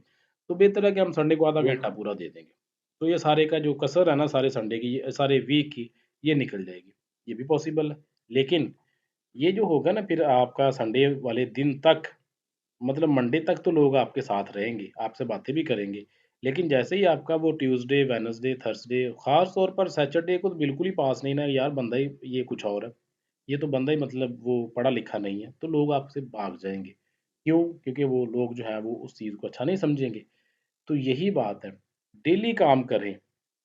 तो बेहतर है कि हम संडे को आधा घंटा पूरा दे देंगे। तो ये सारे का जो कसर है ना, सारे संडे की, सारे वीक की, ये निकल जाएगी। ये भी पॉसिबल है। लेकिन ये जो होगा ना फिर आपका संडे वाले दिन तक, मतलब मंडे तक तो लोग आपके साथ रहेंगे, आपसे बातें भी करेंगे। लेकिन जैसे ही आपका वो ट्यूसडे, वेडनेसडे, थर्सडे, ख़ास तौर पर सैटरडे को तो बिल्कुल ही पास नहीं ना, यार बंदा ही ये कुछ और है। ये तो बंदा ही मतलब वो पढ़ा लिखा नहीं है, तो लोग आपसे भाग जाएँगे। क्यों? क्योंकि वो लोग जो है वो उस चीज़ को अच्छा नहीं समझेंगे। तो यही बात है, डेली काम करें,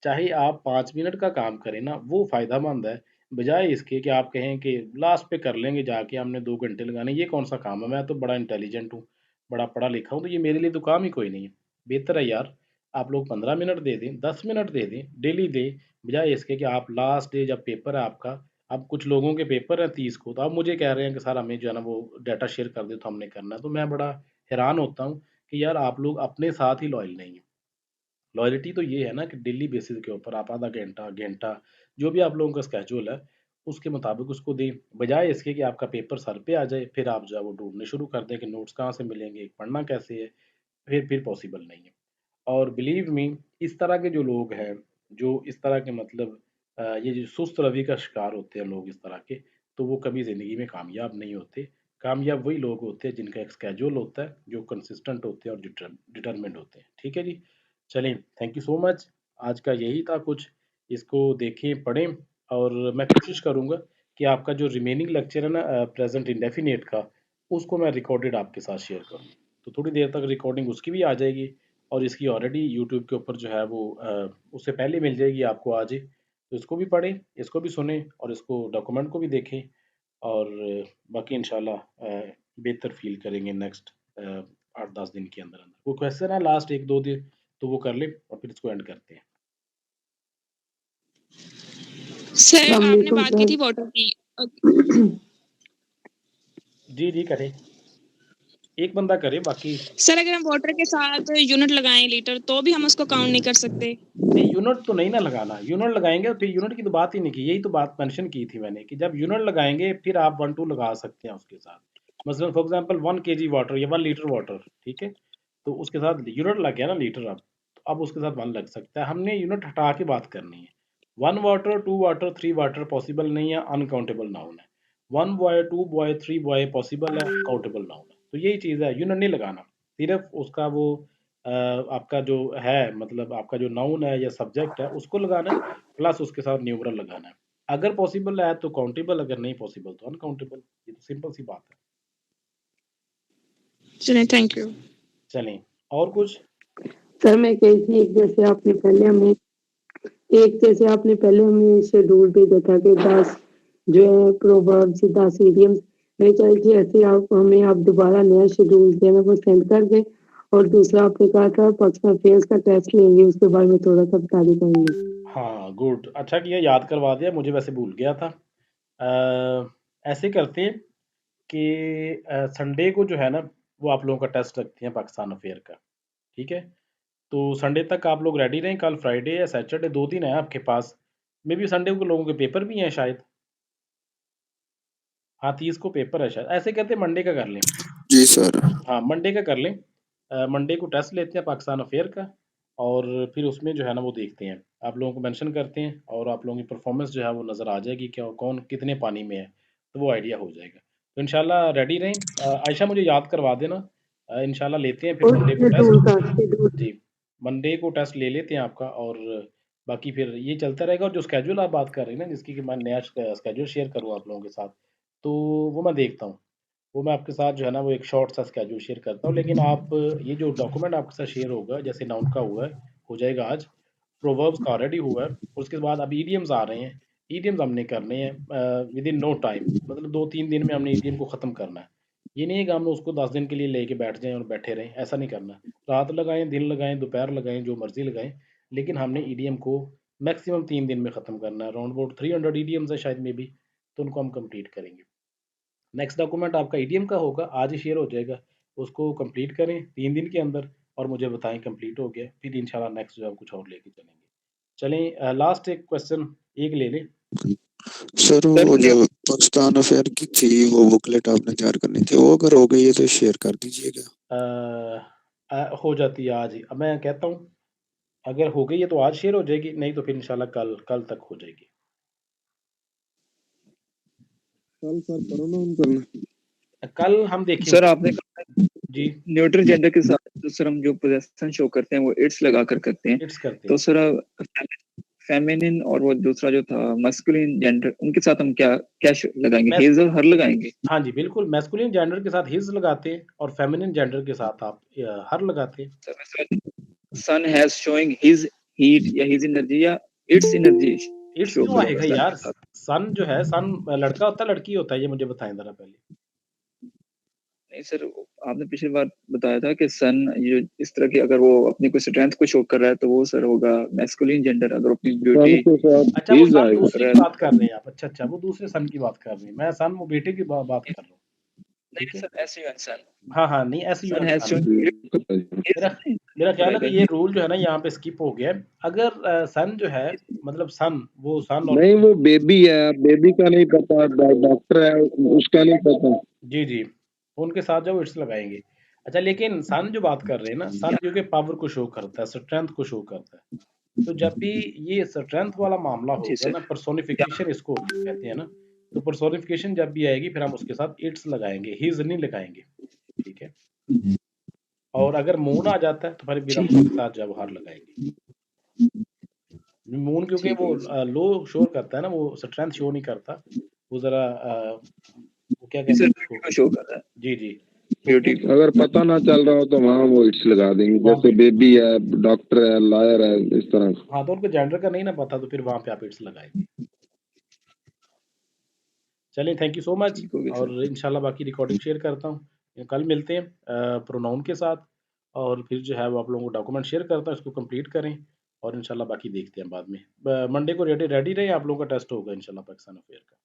चाहे आप 5 मिनट का काम करें ना, वो फ़ायदेमंद है, बजाय इसके कि आप कहें कि लास्ट पे कर लेंगे जाके, हमने 2 घंटे लगाने, ये कौन-सा काम है, मैं तो बड़ा इंटेलिजेंट हूँ, बड़ा पढ़ा-लिखा हूँ, तो ये मेरे लिए तो काम ही कोई नहीं है। बेहतर है यार, आप लोग 15 मिनट दे दें, 10 मिनट दे दें, डेली दें, बजाय इसके कि आप लास्ट डे जब पेपर है आपका, अब कुछ लोगों के पेपर हैं 30 को, तो आप मुझे कह रहे हैं कि सर हमें जो है ना वो डाटा शेयर कर दें तो हमने करना है। तो मैं बड़ा हैरान होता हूँ कि यार आप लोग अपने साथ ही लॉयल नहीं हैं। लॉयल्टी तो ये है ना कि डेली बेसिस के ऊपर आप आधा घंटा, घंटा, जो भी आप लोगों का स्केड्यूल है, उसके मुताबिक उसको दें। बजाय इसके कि आपका पेपर सर पे आ जाए, फिर आप जो है वो ढूँढने शुरू कर दें कि नोट्स कहाँ से मिलेंगे, पढ़ना कैसे है, फिर पॉसिबल नहीं है। और बिलीव मी, इस तरह के जो लोग हैं, जो इस तरह के मतलब ये जो सुस्त रवि का शिकार होते हैं लोग इस तरह के, तो वो कभी ज़िंदगी में कामयाब नहीं होते। कामयाब वही लोग होते हैं जिनका एक स्केड्यूल होता है, जो कंसिस्टेंट होते हैं और डिटरमिन्ड होते हैं। ठीक है जी? चलें, थैंक यू सो मच। आज का यही था कुछ, इसको देखें, पढ़ें, और मैं कोशिश करूँगा कि आपका जो रिमेनिंग लेक्चर है ना प्रेज़ेंट इंडेफ़िनिट का, उसको मैं रिकॉर्डेड आपके साथ शेयर करूँ। तो थोड़ी देर तक रिकॉर्डिंग उसकी भी आ जाएगी, और इसकी ऑलरेडी यूट्यूब के ऊपर जो है वो उससे पहले मिल जाएगी आपको आज ही। तो इसको भी पढ़ें, इसको भी सुनें, और इसको डॉक्यूमेंट को भी देखें, और बाकी इंशाल्लाह बेहतर फ़ील करेंगे नेक्स्ट 8-10 दिन के अंदर-अंदर। कोई क्वेश्चन है लास्ट 1-2 दिन तो वो कर लें, और फिर इसको एंड करते हैं। सर आपने अस्सलामुअलैकुम बात की सर। थी वाटर की। जी, जी, करें। एक बंदा करे, बाकी सर अगर हम वाटर के साथ यूनिट लगाएं लीटर तो भी हम उसको काउंट नहीं कर सकते? नहीं, यूनिट तो नहीं ना लगाना। यूनिट लगाएँगे और फिर यूनिट की तो बात ही नहीं की। यही तो बात मेंशन की थी मैंने कि जब यूनिट लगाएँगे फिर आप 1-2 लगा सकते हैं उसके साथ। मसलन फॉर एग्ज़ाम्पल 1 केजी वाटर या 1 लीटर वाटर, ठीक है? तो उसके साथ यूनिट लग गया ना लीटर अब, तो अब उसके साथ 1 लग सकता है। हमने यूनिट हटा के बात करनी है। 1 वाटर, 2 वाटर, 3 वाटर पॉसिबल नहीं है, अनकाउंटेबल नाउन है। 1 बॉय 2 बॉय 3 बॉय पॉसिबल है, काउंटेबल नाउन है। तो यही चीज़ है, यूनिट नहीं लगाना, सिर्फ उसका वो आपका जो है मतलब आपका जो नाउन है या सब्जेक्ट है उसको लगाना है, प्लस उसके साथ न्यूमरल लगाना है। अगर पॉसिबल है तो काउंटेबल, अगर नहीं पॉसिबल तो अनकाउंटेबल। ये तो सिंपल सी बात है। चलिए, थैंक यू। चलें, और कुछ? सर मैं कही थी जैसे आपने पहले हमें शेड्यूल भेजा था कि 10 जो है प्रोवर्ब्स 10 इडियम्स, मैं कह रही थी ऐसे आप दोबारा नया शेड्यूल जो है वो सेंड कर दें। और दूसरा आपने कहा था पाकिस्तान अफेयर्स का टेस्ट लेंगे, उसके बारे में थोड़ा सा बता देंगे। हाँ, गुड, अच्छा किया याद करवा दिया, मुझे वैसे भूल गया था। ऐसे करते हैं कि संडे को जो है ना वो आप लोगों का टेस्ट रखते हैं पाकिस्तान अफेयर का, ठीक है? तो संडे तक आप लोग रेडी रहें, कल फ्राइडे है, सैटरडे 2 दिन है आपके पास। मे बी संडे को लोगों के पेपर भी हैं शायद। हाँ, 30 को पेपर है शायद। ऐसे करते हैं मंडे का कर लें। जी सर। हाँ, मंडे का कर लें। मंडे को टेस्ट लेते हैं पाकिस्तान अफेयर का और फिर उसमें जो है ना वो देखते हैं। आप लोगों को मेंशन करते हैं और आप लोगों की परफॉर्मेंस जो है वो नज़र आ जाएगी क्या कौन कितने पानी में है, तो वो आइडिया हो जाएगा। तो इंशाल्लाह रेडी रहें। आयशा मुझे याद करवा देना। इंशाल्लाह लेते हैं फिर और मंडे को शेड्यूल टेस्ट। जी, मंडे को टेस्ट ले लेते हैं आपका और बाकी फिर ये चलता रहेगा। और जो स्केड्यूल आप बात कर रहे हैं ना जिसकी कि मैं नया स्केड्यूल शेयर करूँ आप लोगों के साथ, तो वो मैं देखता हूँ। वो मैं आपके साथ जो है ना वो एक शॉर्ट सा स्केड्यूल शेयर करता हूँ। लेकिन आप ये जो डॉक्यूमेंट आपके साथ शेयर होगा जैसे नाउन का हुआ है, हो जाएगा आज, प्रोवर्ब्स का ऑलरेडी हुआ है, उसके बाद अब ईडियम्स आ रहे हैं। ईडियम्स हमने करने हैं विदिन नो टाइम, मतलब 2-3 दिन में हमने ईडियम को ख़त्म करना है। ये नहीं है कि हम उसको 10 दिन के लिए लेके बैठ जाएँ और बैठे रहें, ऐसा नहीं करना। रात लगाएँ, दिन लगाएँ, दोपहर लगाएँ, जो मर्ज़ी लगाएँ, लेकिन हमने ईडियम को मैक्सिमम 3 दिन में ख़त्म करना है। अराउंड अबाउट 300 ईडियम्स है शायद मे बी, तो उनको हम कंप्लीट करेंगे। नेक्स्ट डॉक्यूमेंट आपका ईडीएम का होगा, आज ही शेयर हो जाएगा। उसको कंप्लीट करें 3 दिन के अंदर और मुझे बताएँ कंप्लीट हो गया, फिर इंशाल्लाह नेक्स्ट जो है कुछ और लेके चलेंगे। चलें, लास्ट एक क्वेश्चन एक ले लें। सर वो जो पाकिस्तान अफेयर की थी वो बुकलेट आपने तैयार करनी थी, वो अगर हो गई है तो शेयर कर दीजिएगा। हो जाती है आज ही। अब मैं कहता हूँ अगर हो गई है तो आज शेयर हो जाएगी, नहीं तो फिर इंशाल्लाह कल कल तक हो जाएगी। कल सर प्रोनाउन करना। कल हम देखेंगे। सर आपने जी, न्यूट्रल जेंडर के साथ तो सर हम जो पोजेशन शो करते हैं वो इट्स लगा कर करते हैं, इट्स करते तो हैं। सर फेमिनिन और वो दूसरा जो था मस्कुलिन जेंडर, उनके साथ हम क्या क्या लगाएंगे, मैस हिज और हर लगाएंगे? हाँ जी, बिल्कुल, मैस्कुलिन जेंडर के साथ हिज लगाते हैं और फेमिनिन जेंडर के साथ आप हर लगाते हैं। सन हैज शोइंग हिज हीट या हिज एनर्जी या इट्स एनर्जी इट्स शो क्यों करेगा आएगा सन यार? के साथ। सन जो है, सन लड़का होता है लड़की होता है, ये मुझे बताएं जरा पहले। नहीं सर, आपने पिछली बार बताया था कि सन ये इस तरह की अगर वो अपनी कोई स्ट्रेंथ को शो कर रहा है तो वो सर होगा मैस्कुलिन जेंडर, अगर अपनी ब्यूटी सन के साथ अच्छा, वो इज सन आएगा। दूसरी की बात कर रहे हैं आप। अच्छा अच्छा, वो दूसरे सन की बात कर रहे हैं, मैं सन वो बेटे की बात कर रहा हूँ। ठीक नहीं है, सर, एस यू एन सन, हाँ हाँ, नहीं ऐसे सन हैज सन। शोइंग मेरा मेरा ख्याल है कि ये रूल जो है ना यहाँ पे स्किप हो गया है। अगर सन जो है मतलब सन, वो सन और नहीं वो बेबी है, बेबी का नहीं पता, डॉक्टर है उसका नहीं पता। जी जी, उनके साथ जो इट्स लगाएंगे। अच्छा, लेकिन सन जो बात कर रहे हैं ना, सन क्योंकि पावर को शो करता है, स्ट्रेंथ को शो करता है। तो जब भी ये स्ट्रेंथ वाला मामला जी होगा सर। ना, पर्सोनिफिकेशन इसको कहते हैं ना, तो पर्सोनिफिकेशन जब भी आएगी फिर हम उसके साथ इट्स लगाएंगे, हिज नहीं लगाएंगे। ठीक है, और अगर मून आ जाता है तो फिर हम उसके साथ जब हार लगाएंगे। मून क्योंकि ठीक वो होगा लो शो करता है ना, वो स्ट्रेंथ शो नहीं करता, वो जरा वो क्या सर, कहते हैं ब्यूटी उसको। को शो कर रहा है, जी जी, तो ब्यूटी फिर को। अगर पता ना चल रहा हो तो वहाँ वो इट्स लगा देंगे, वहाँ जैसे पे बेबी है, डॉक्टर है, लॉयर है, इस तरह। हाँ, तो उनको जेंडर का नहीं ना पता, तो फिर वहाँ पे आप इट्स लगाएंगे। चलिए, थैंक यू सो मच। ठीक हो गया और सर। इंशाल्लाह बाकी रिकॉर्डिंग शेयर करता हूँ, कल मिलते हैं प्रोनाउन के साथ। और फिर जो है वो आप लोगों को डॉक्यूमेंट शेयर करता हूँ, इसको कंप्लीट करें और इंशाल्लाह बाकी देखते हैं बाद में। मंडे को रेडी रेडी रहें, आप लोगों का टेस्ट होगा इंशाल्लाह पाकिस्तान अफेयर का।